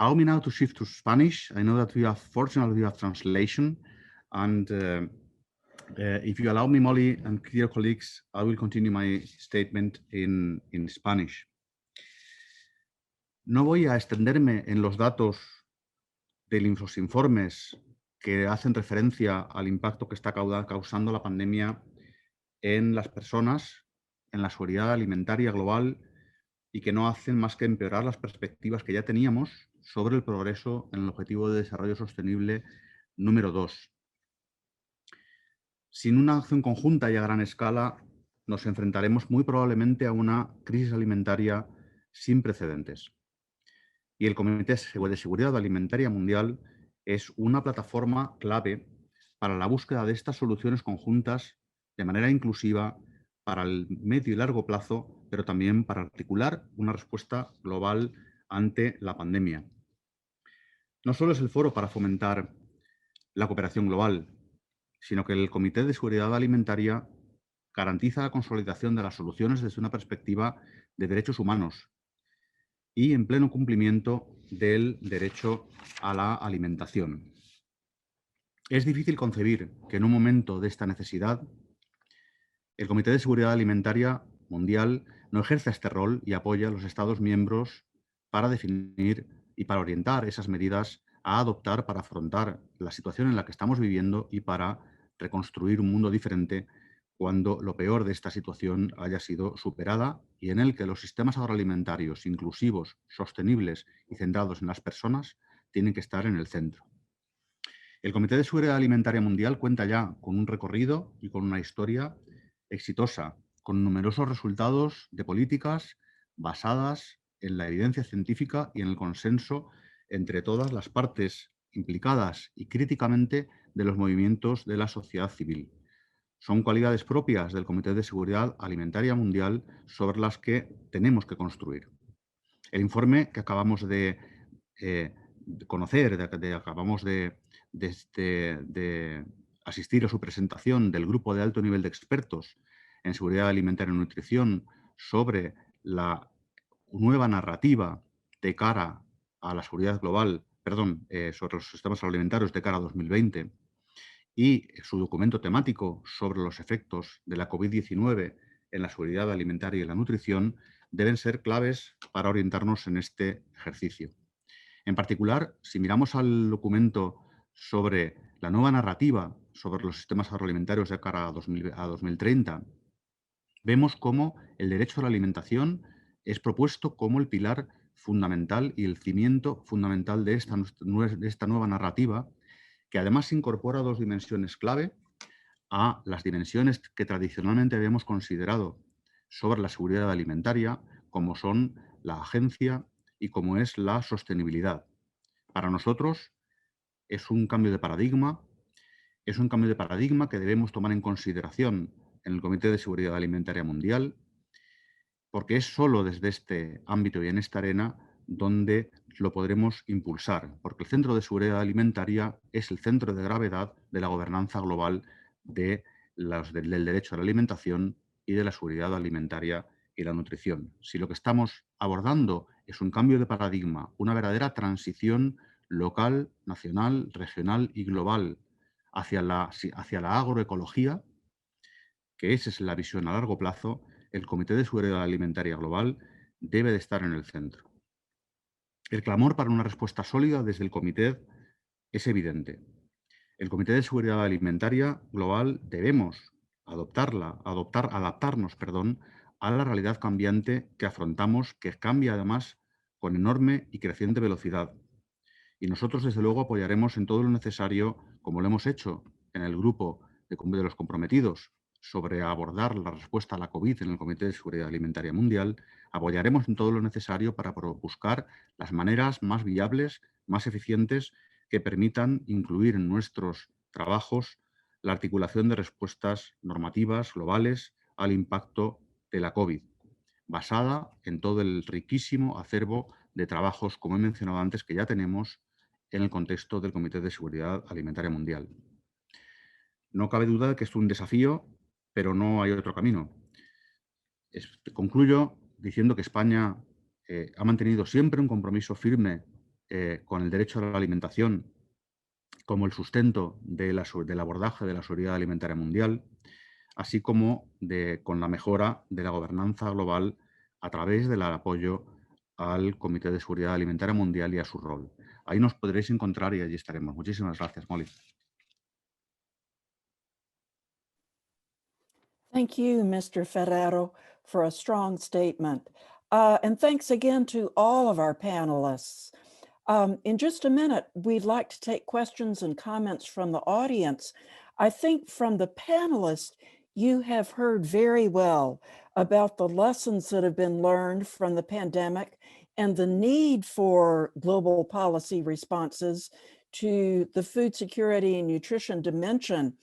Allow me now to shift to Spanish. I know that fortunately we have translation, and if you allow me, Molly and dear colleagues, I will continue my statement in Spanish. No voy a extenderme en los datos de los informes que hacen referencia al impacto que está causando la pandemia en las personas, en la seguridad alimentaria global, y que no hacen más que empeorar las perspectivas que ya teníamos sobre el progreso en el Objetivo de Desarrollo Sostenible número 2. Sin una acción conjunta y a gran escala, nos enfrentaremos muy probablemente a una crisis alimentaria sin precedentes. Y el Comité de Seguridad Alimentaria Mundial es una plataforma clave para la búsqueda de estas soluciones conjuntas de manera inclusiva para el medio y largo plazo, pero también para articular una respuesta global ante la pandemia. No solo es el foro para fomentar la cooperación global, sino que el Comité de Seguridad Alimentaria garantiza la consolidación de las soluciones desde una perspectiva de derechos humanos y en pleno cumplimiento del derecho a la alimentación. Es difícil concebir que en un momento de esta necesidad el Comité de Seguridad Alimentaria Mundial no ejerza este rol y apoya a los Estados miembros para definir y para orientar esas medidas a adoptar para afrontar la situación en la que estamos viviendo y para reconstruir un mundo diferente cuando lo peor de esta situación haya sido superada y en el que los sistemas agroalimentarios inclusivos, sostenibles y centrados en las personas tienen que estar en el centro. El Comité de Seguridad Alimentaria Mundial cuenta ya con un recorrido y con una historia exitosa con numerosos resultados de políticas basadas en la evidencia científica y en el consenso entre todas las partes implicadas y críticamente de los movimientos de la sociedad civil. Son cualidades propias del Comité de Seguridad Alimentaria Mundial sobre las que tenemos que construir. El informe que acabamos de conocer, acabamos de asistir a su presentación del grupo de alto nivel de expertos en seguridad alimentaria y nutrición sobre la nueva narrativa de cara a la seguridad global, sobre los sistemas alimentarios de cara a 2020, y su documento temático sobre los efectos de la COVID-19 en la seguridad alimentaria y la nutrición deben ser claves para orientarnos en este ejercicio. En particular, si miramos al documento sobre la nueva narrativa sobre los sistemas agroalimentarios de cara a 2030, vemos cómo el derecho a la alimentación es propuesto como el pilar fundamental y el cimiento fundamental de esta nueva narrativa, que además incorpora dos dimensiones clave a las dimensiones que tradicionalmente habíamos considerado sobre la seguridad alimentaria, como son la agencia y como es la sostenibilidad. Para nosotros es un cambio de paradigma, que debemos tomar en consideración en el Comité de Seguridad Alimentaria Mundial, porque es solo desde este ámbito y en esta arena donde lo podremos impulsar, porque el Centro de Seguridad Alimentaria es el centro de gravedad de la gobernanza global del derecho a la alimentación y de la seguridad alimentaria y la nutrición. Si lo que estamos abordando es un cambio de paradigma, una verdadera transición local, nacional, regional y global hacia la agroecología, que esa es la visión a largo plazo, el Comité de Seguridad Alimentaria Global debe de estar en el centro. El clamor para una respuesta sólida desde el Comité es evidente. El Comité de Seguridad Alimentaria Global debemos adaptarnos a la realidad cambiante que afrontamos, que cambia además con enorme y creciente velocidad. Y nosotros, desde luego, apoyaremos en todo lo necesario, como lo hemos hecho en el grupo de los comprometidos sobre abordar la respuesta a la COVID en el Comité de Seguridad Alimentaria Mundial, apoyaremos en todo lo necesario para buscar las maneras más viables, más eficientes, que permitan incluir en nuestros trabajos la articulación de respuestas normativas globales al impacto de la COVID, basada en todo el riquísimo acervo de trabajos, como he mencionado antes, que ya tenemos en el contexto del Comité de Seguridad Alimentaria Mundial. No cabe duda de que es un desafío, pero no hay otro camino. Concluyo diciendo que España ha mantenido siempre un compromiso firme con el derecho a la alimentación como el sustento del abordaje de la seguridad alimentaria mundial, así como con la mejora de la gobernanza global a través del apoyo al Comité de Seguridad Alimentaria Mundial y a su rol. Ahí nos podréis encontrar y allí estaremos. Muchísimas gracias, Molly. Thank you, Mr. Ferrero, for a strong statement. And thanks again to all of our panelists. In just a minute, we'd like to take questions and comments from the audience. I think from the panelists, you have heard very well about the lessons that have been learned from the pandemic and the need for global policy responses to the food security and nutrition dimension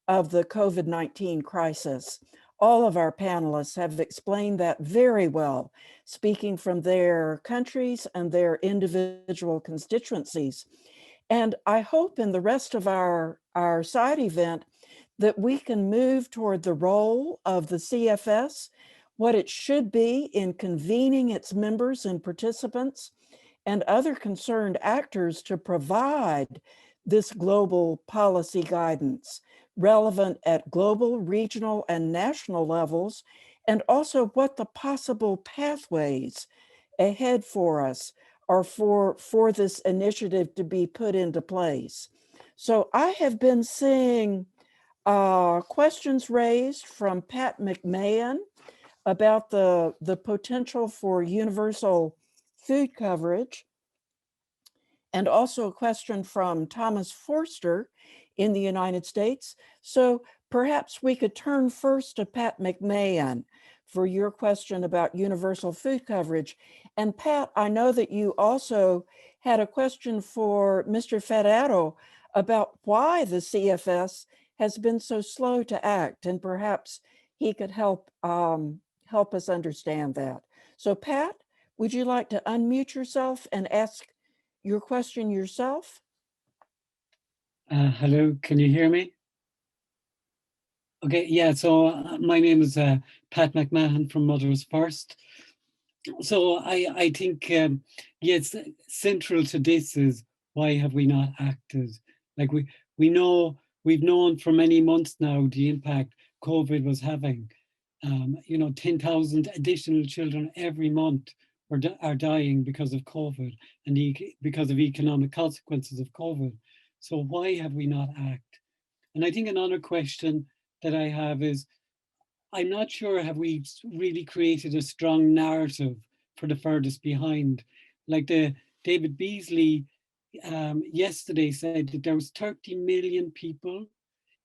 of the COVID-19 crisis. All of our panelists have explained that very well, speaking from their countries and their individual constituencies. And I hope in the rest of our side event that we can move toward the role of the CFS, what it should be in convening its members and participants and other concerned actors to provide this global policy guidance relevant at global, regional, and national levels, and also what the possible pathways ahead for us are for this initiative to be put into place. So I have been seeing questions raised from Pat McMahon about the potential for universal food coverage, and also a question from Thomas Forster in the United States. So perhaps we could turn first to Pat McMahon for your question about universal food coverage. And Pat, I know that you also had a question for Mr. Ferrero about why the CFS has been so slow to act, and perhaps he could help us understand that. So Pat, would you like to unmute yourself and ask your question yourself? Hello, can you hear me? Okay, yeah, so my name is Pat McMahon from Mothers First. So I think, yes, central to this is why have we not acted? Like we've known for many months now the impact COVID was having. 10,000 additional children every month are dying because of COVID and because of economic consequences of COVID. So why have we not acted? And I think another question that I have is, I'm not sure have we really created a strong narrative for the furthest behind. Like David Beasley yesterday said that there was 30 million people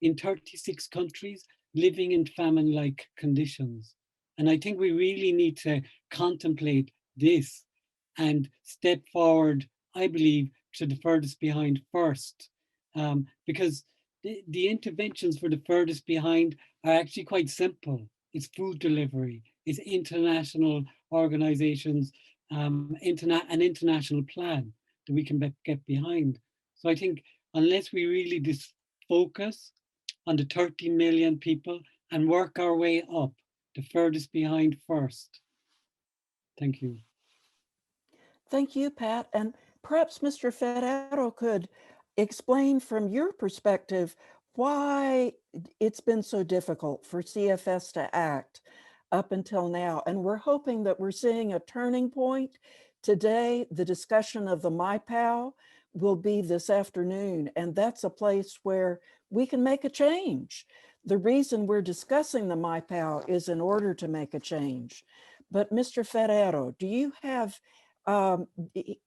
in 36 countries living in famine-like conditions. And I think we really need to contemplate this and step forward, I believe, to the furthest behind first, because the interventions for the furthest behind are actually quite simple. It's food delivery, it's international organizations, an international plan that we can get behind. So I think unless we really just focus on the 30 million people and work our way up, the furthest behind first. Thank you. Thank you, Pat. And perhaps Mr. Ferrero could explain from your perspective why it's been so difficult for CFS to act up until now. And we're hoping that we're seeing a turning point. Today, the discussion of the MyPow will be this afternoon, and that's a place where we can make a change. The reason we're discussing the MyPow is in order to make a change. But Mr. Ferrero, do you have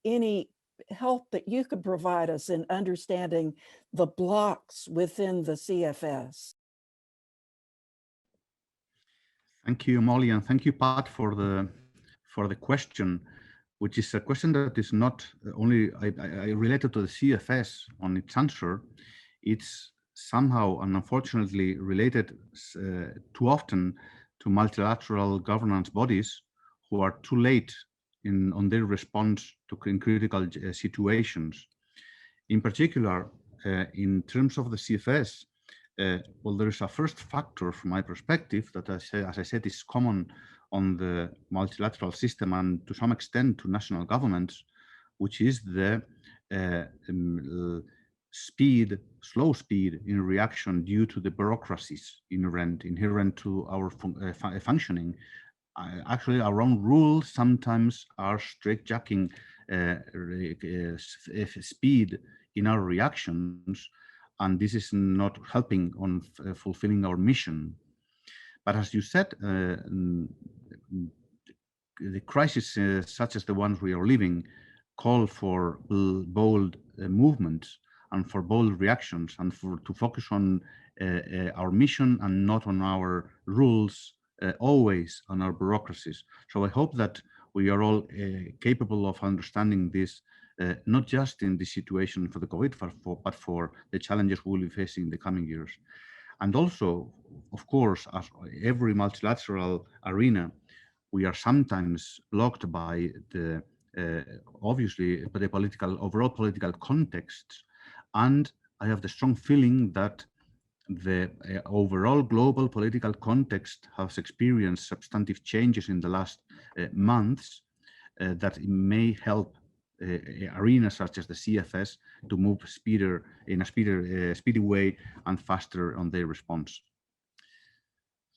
any help that you could provide us in understanding the blocks within the CFS? Thank you, Molly, and thank you, Pat, for the question, which is a question that is not only related to the CFS on its answer. It's somehow and unfortunately related too often to multilateral governance bodies who are too late on their response to critical situations. In particular, in terms of the CFS, well, there is a first factor from my perspective that, as I said, is common on the multilateral system and to some extent to national governments, which is the slow speed in reaction due to the bureaucracies inherent to our functioning. Actually, our own rules sometimes are straitjacking speed in our reactions, and this is not helping on fulfilling our mission. But as you said, the crisis such as the ones we are living call for bold movements and for bold reactions, and to focus on our mission and not on our rules, always on our bureaucracies. So I hope that we are all capable of understanding this, not just in the situation for the COVID, but for the challenges we will be facing in the coming years. And also, of course, as every multilateral arena, we are sometimes blocked by the, obviously, by the overall political context. And I have the strong feeling that the overall global political context has experienced substantive changes in the last months that may help arenas such as the CFS to move in a speedy way and faster on their response.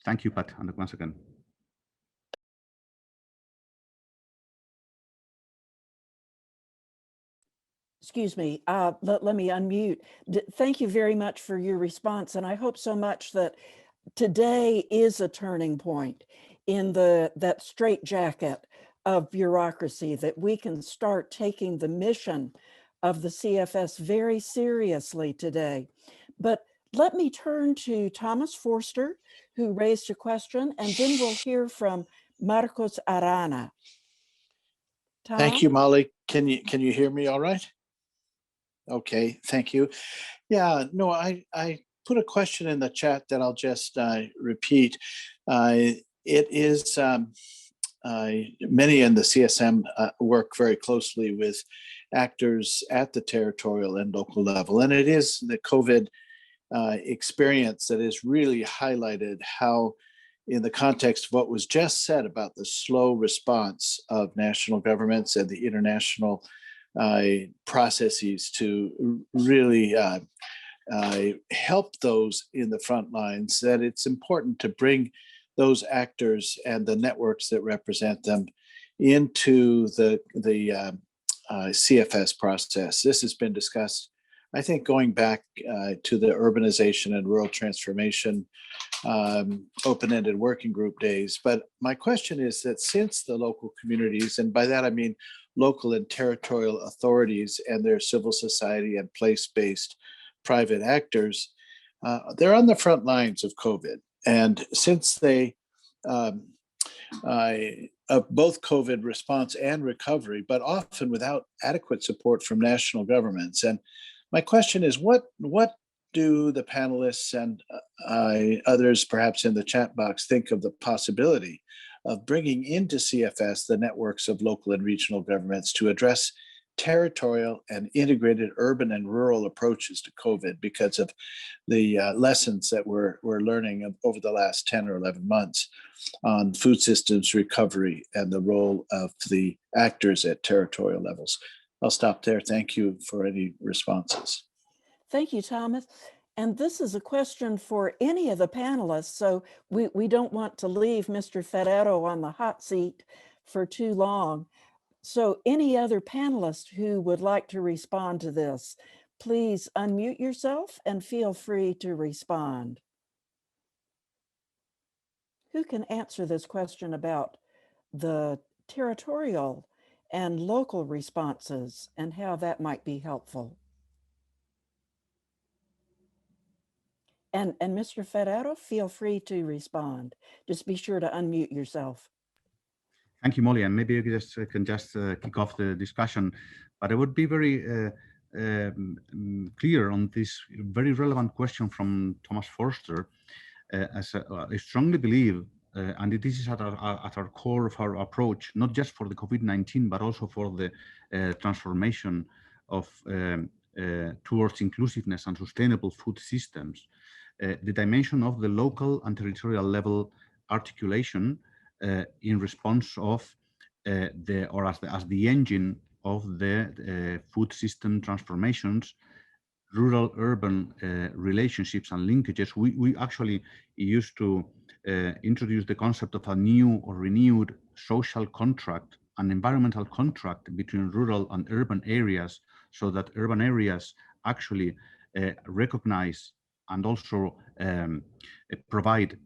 Thank you, Pat, and once again. Excuse me, let me unmute. Thank you very much for your response. And I hope so much that today is a turning point in that straitjacket of bureaucracy, that we can start taking the mission of the CFS very seriously today. But let me turn to Thomas Forster, who raised a question, and then we'll hear from Marcos Arana. Tom? Thank you, Molly. Can you hear me all right? Okay, thank you. Yeah, no, I put a question in the chat that I'll just repeat. It is many in the CSM work very closely with actors at the territorial and local level, and it is the COVID experience that has really highlighted how, in the context of what was just said about the slow response of national governments and the international processes to really help those in the front lines, that it's important to bring those actors and the networks that represent them into the CFS process. This has been discussed, I think, going back to the urbanization and rural transformation open-ended working group days. But my question is that since the local communities, and by that I mean local and territorial authorities and their civil society and place-based private actors, they're on the front lines of COVID. And since they, both COVID response and recovery, but often without adequate support from national governments. And my question is, what do the panelists and others perhaps in the chat box think of the possibility of bringing into CFS the networks of local and regional governments to address territorial and integrated urban and rural approaches to COVID because of the lessons that we're learning over the last 10 or 11 months on food systems recovery and the role of the actors at territorial levels. I'll stop there. Thank you for any responses. Thank you, Thomas. And this is a question for any of the panelists, so we don't want to leave Mr. Ferrero on the hot seat for too long. So any other panelist who would like to respond to this, please unmute yourself and feel free to respond. Who can answer this question about the territorial and local responses and how that might be helpful? And Mr. Ferrero, feel free to respond. Just be sure to unmute yourself. Thank you, Molly. And maybe you can just kick off the discussion. But I would be very clear on this very relevant question from Thomas Forster. As I strongly believe, and this is at our core of our approach, not just for the COVID-19, but also for the transformation of towards inclusiveness and sustainable food systems. The dimension of the local and territorial level articulation in response of as the engine of the food system transformations, rural-urban relationships and linkages. We actually used to introduce the concept of a new or renewed social contract, an environmental contract between rural and urban areas, so that urban areas actually recognize and also provide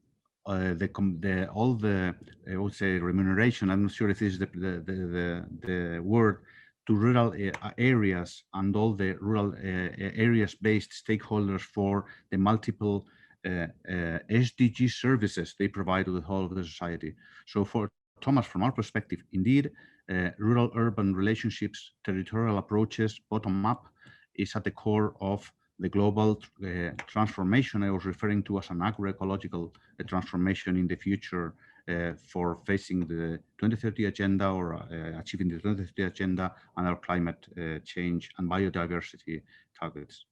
all the I would say remuneration. I'm not sure if this is the word, to rural areas and all the rural areas-based stakeholders for the multiple SDG services they provide to the whole of the society. So for Thomas, from our perspective, indeed, rural-urban relationships, territorial approaches, bottom-up, is at the core of the global transformation I was referring to as an agroecological transformation in the future for facing the 2030 agenda or achieving the 2030 agenda and our climate change and biodiversity targets.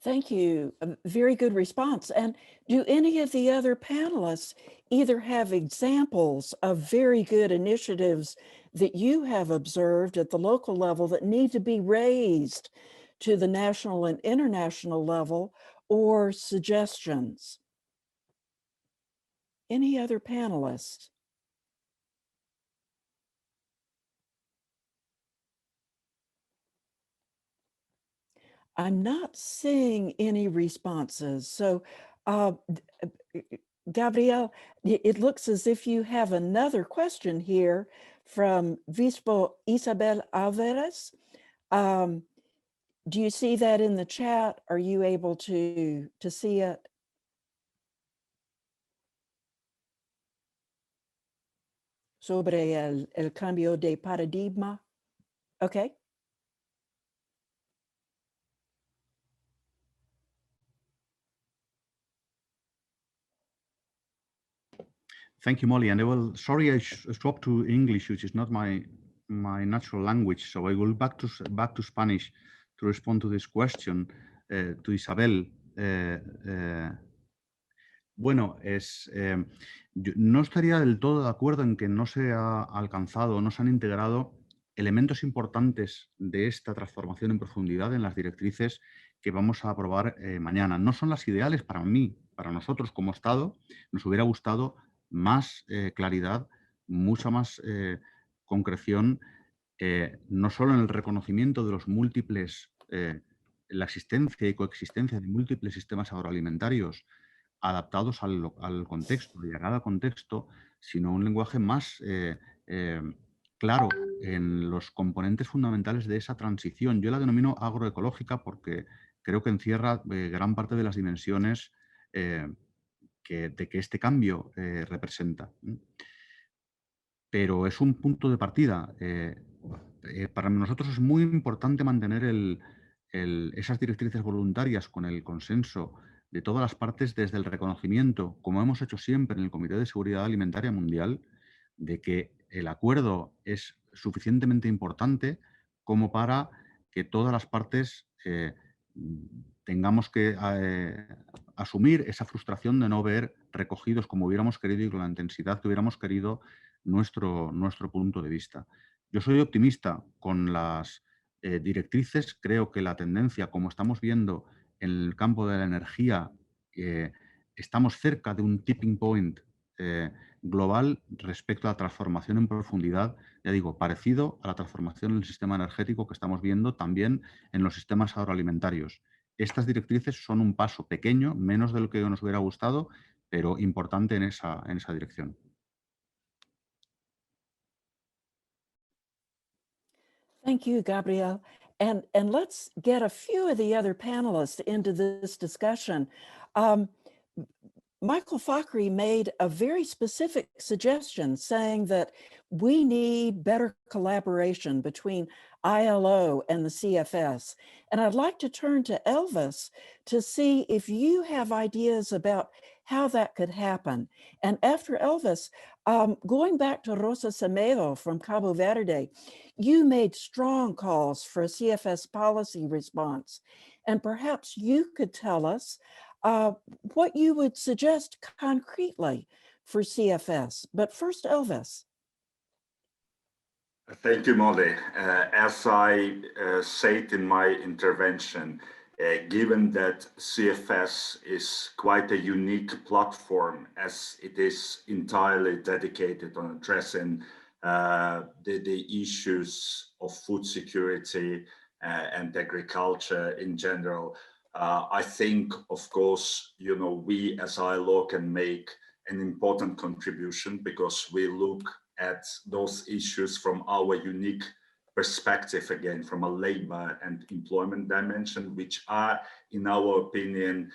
Thank you. A very good response. And do any of the other panelists either have examples of very good initiatives that you have observed at the local level that need to be raised to the national and international level, or suggestions? Any other panelists? I'm not seeing any responses. So, Gabriel, it looks as if you have another question here from Vispo Isabel Alvarez. Do you see that in the chat? Are you able to see it? Sobre el cambio de paradigma. Okay. Thank you, Molly. And I will, sorry, I swapped to English, which is not my natural language. So I will back to Spanish to respond to this question to Isabel. Bueno, yo no estaría del todo de acuerdo en que no se ha alcanzado, no se han integrado elementos importantes de esta transformación en profundidad en las directrices que vamos a aprobar mañana. No son las ideales para mí, para nosotros como Estado. Nos hubiera gustado más claridad, mucha más concreción, no solo en el reconocimiento de los múltiples, la existencia y coexistencia de múltiples sistemas agroalimentarios adaptados al contexto y a cada contexto, sino un lenguaje más claro en los componentes fundamentales de esa transición. Yo la denomino agroecológica porque creo que encierra gran parte de las dimensiones de que este cambio representa. Pero es un punto de partida. Para nosotros es muy importante mantener esas directrices voluntarias con el consenso de todas las partes desde el reconocimiento, como hemos hecho siempre en el Comité de Seguridad Alimentaria Mundial, de que el acuerdo es suficientemente importante como para que todas las partes tengamos que asumir esa frustración de no ver recogidos como hubiéramos querido y con la intensidad que hubiéramos querido nuestro punto de vista. Yo soy optimista con las directrices. Creo que la tendencia, como estamos viendo en el campo de la energía, estamos cerca de un tipping point global respecto a la transformación en profundidad, ya digo, parecido a la transformación en el sistema energético que estamos viendo también en los sistemas agroalimentarios. Estas directrices son un paso pequeño, menos de lo que nos hubiera gustado, pero importante en esa dirección. Thank you, Gabriel. And let's get a few of the other panelists into this discussion. Michael Fakhri made a very specific suggestion saying that we need better collaboration between ILO and the CFS. And I'd like to turn to Elvis to see if you have ideas about how that could happen. And after Elvis, going back to Rosa Semedo from Cabo Verde, you made strong calls for a CFS policy response. And perhaps you could tell us what you would suggest concretely for CFS. But first, Elvis. Thank you, Molly. As I said in my intervention, given that CFS is quite a unique platform as it is entirely dedicated on addressing the issues of food security and agriculture in general, I think, of course, we as ILO can make an important contribution because we look at those issues from our unique perspective, again, from a labor and employment dimension, which are, in our opinion,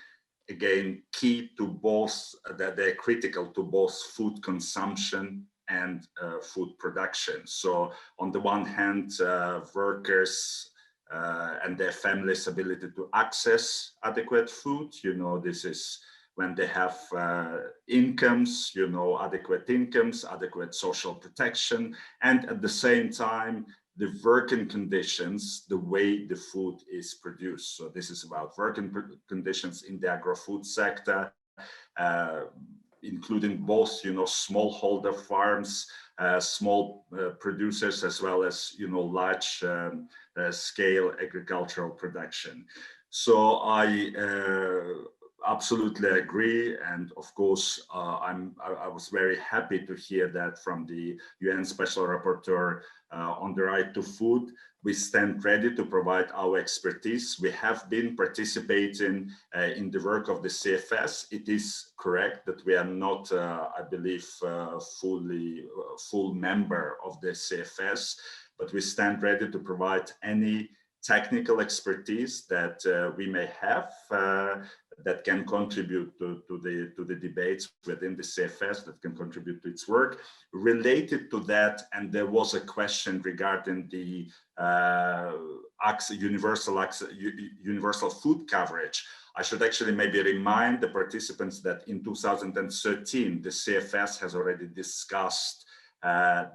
again, key to both, that they're critical to both food consumption and food production. So on the one hand, workers and their families' ability to access adequate food, this is when they have incomes, adequate incomes, adequate social protection, and at the same time, the working conditions, the way the food is produced. So this is about working conditions in the agro-food sector, including both, smallholder farms, small producers, as well as, large scale agricultural production. So I absolutely agree, and of course I was very happy to hear that from the UN Special Rapporteur on the right to food. We stand ready to provide our expertise. We have been participating in the work of the CFS. It is correct that we are not, I believe, full member of the CFS, but we stand ready to provide any technical expertise that we may have that can contribute to the debates within the CFS, that can contribute to its work. Related to that, and there was a question regarding the universal food coverage. I should actually maybe remind the participants that in 2013, the CFS has already discussed I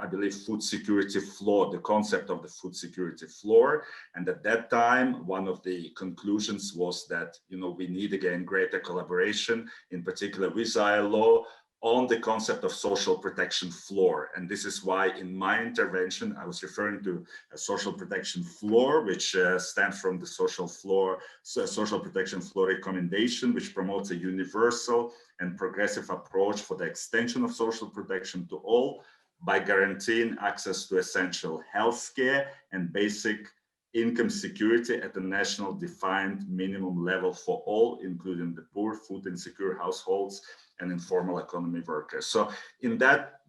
believe, food security floor, the concept of the food security floor. And at that time, one of the conclusions was that, we need again greater collaboration, in particular with ILO, on the concept of social protection floor. And this is why in my intervention, I was referring to a social protection floor, which stands from the social protection floor recommendation, which promotes a universal and progressive approach for the extension of social protection to all by guaranteeing access to essential health care and basic income security at a national defined minimum level for all, including the poor, food insecure households, and informal economy workers. So in that,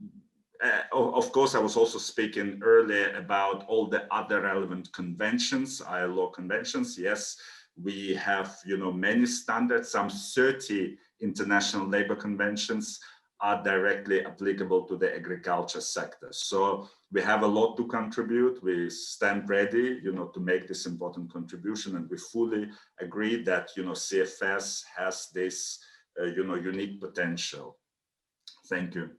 of course, I was also speaking earlier about all the other relevant conventions, ILO conventions. Yes, we have, many standards, some 30 international labor conventions are directly applicable to the agriculture sector. So we have a lot to contribute. We stand ready, to make this important contribution, and we fully agree that, CFS has this, unique potential. Thank you.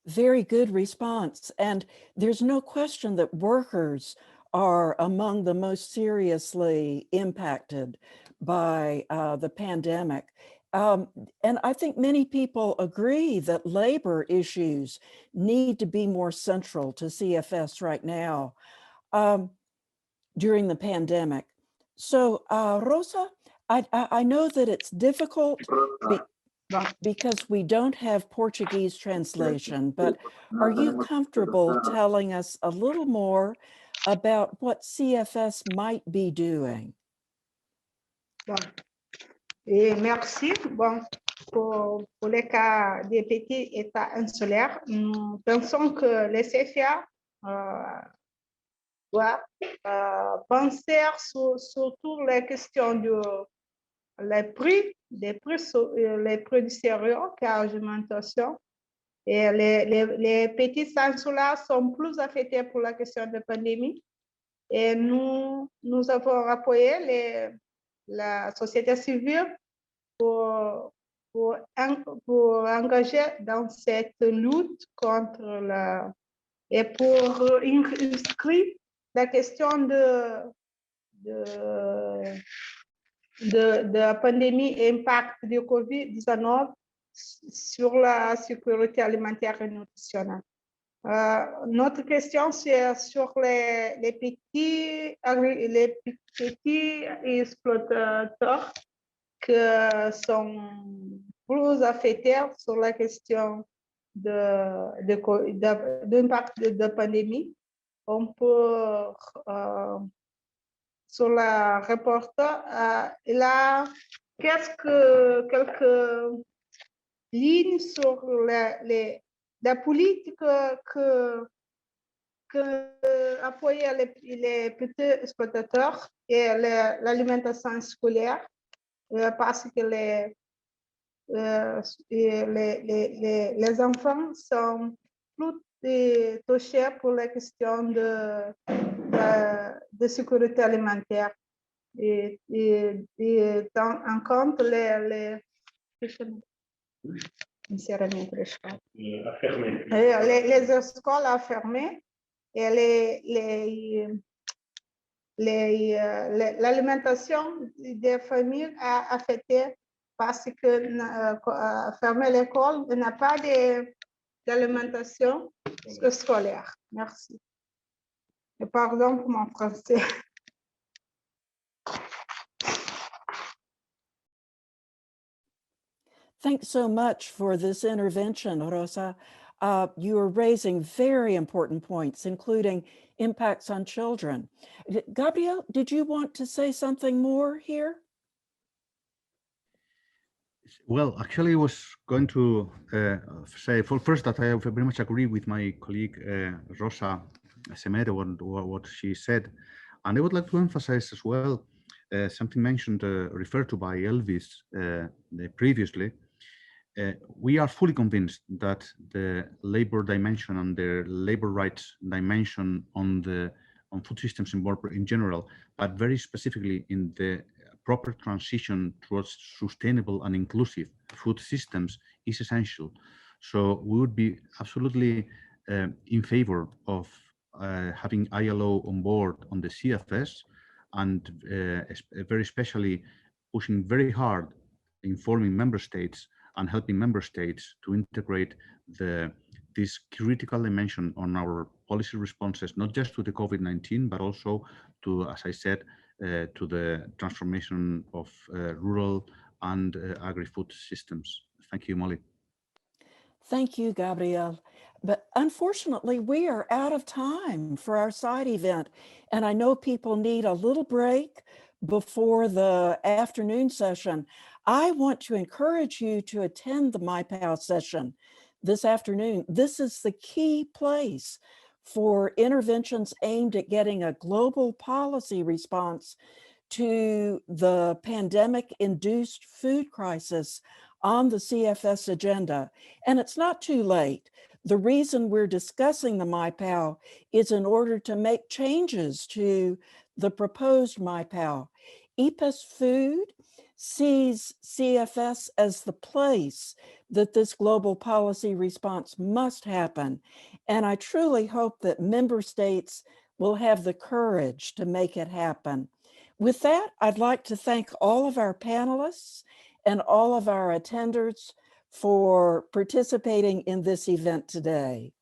Very good response. And there's no question that workers are among the most seriously impacted by the pandemic. And I think many people agree that labor issues need to be more central to CFS right now during the pandemic. So Rosa, I know that it's difficult because we don't have Portuguese translation, but are you comfortable telling us a little more about what CFS might be doing? Bon. Et merci. Bon, pour les cas des petits États insulaires, nous pensons que les CFA doivent penser surtout les questions les prix du céréales, car alimentation. Et les petits insulaires sont plus affectés pour la question de la pandémie. Et nous avons appuyé la société civile pour engager dans cette lutte contre et pour inscrire la question de la pandémie et impact du COVID-19 sur la sécurité alimentaire et nutritionnelle. Notre question, c'est sur les petits exploitateurs qui sont plus affectés sur la question d'impact de la pandémie. On peut, sur la rapporteur, il a quelques lignes sur la politique que appuyer les petits exploitateurs et l'alimentation scolaire, parce que les enfants sont plus touchés pour la question de sécurité alimentaire et en compte les écoles à fermer et l'alimentation des familles a affecté parce que fermer l'école n'a pas d'alimentation scolaire. Merci. Et pardon pour mon français. Thanks so much for this intervention, Rosa. You are raising very important points, including impacts on children. Gabriel, did you want to say something more here? Well, actually, I was going to say first that I very much agree with my colleague Rosa Semedo what she said. And I would like to emphasize as well something mentioned, referred to by Elvis previously. We are fully convinced that the labor dimension and the labor rights dimension on food systems in general, but very specifically in the proper transition towards sustainable and inclusive food systems is essential. So we would be absolutely in favor of having ILO on board on the CFS, and very especially pushing very hard, informing member states and helping member states to integrate this critical dimension on our policy responses, not just to the COVID-19, but also to, as I said, to the transformation of rural and agri-food systems. Thank you, Molly. Thank you, Gabriel. But unfortunately, we are out of time for our side event. And I know people need a little break before the afternoon session. I want to encourage you to attend the MyPow session this afternoon. This is the key place for interventions aimed at getting a global policy response to the pandemic-induced food crisis on the CFS agenda. And it's not too late. The reason we're discussing the MyPow is in order to make changes to the proposed MyPow. IPES Food sees CFS as the place that this global policy response must happen. And I truly hope that member states will have the courage to make it happen. With that, I'd like to thank all of our panelists and all of our attenders for participating in this event today.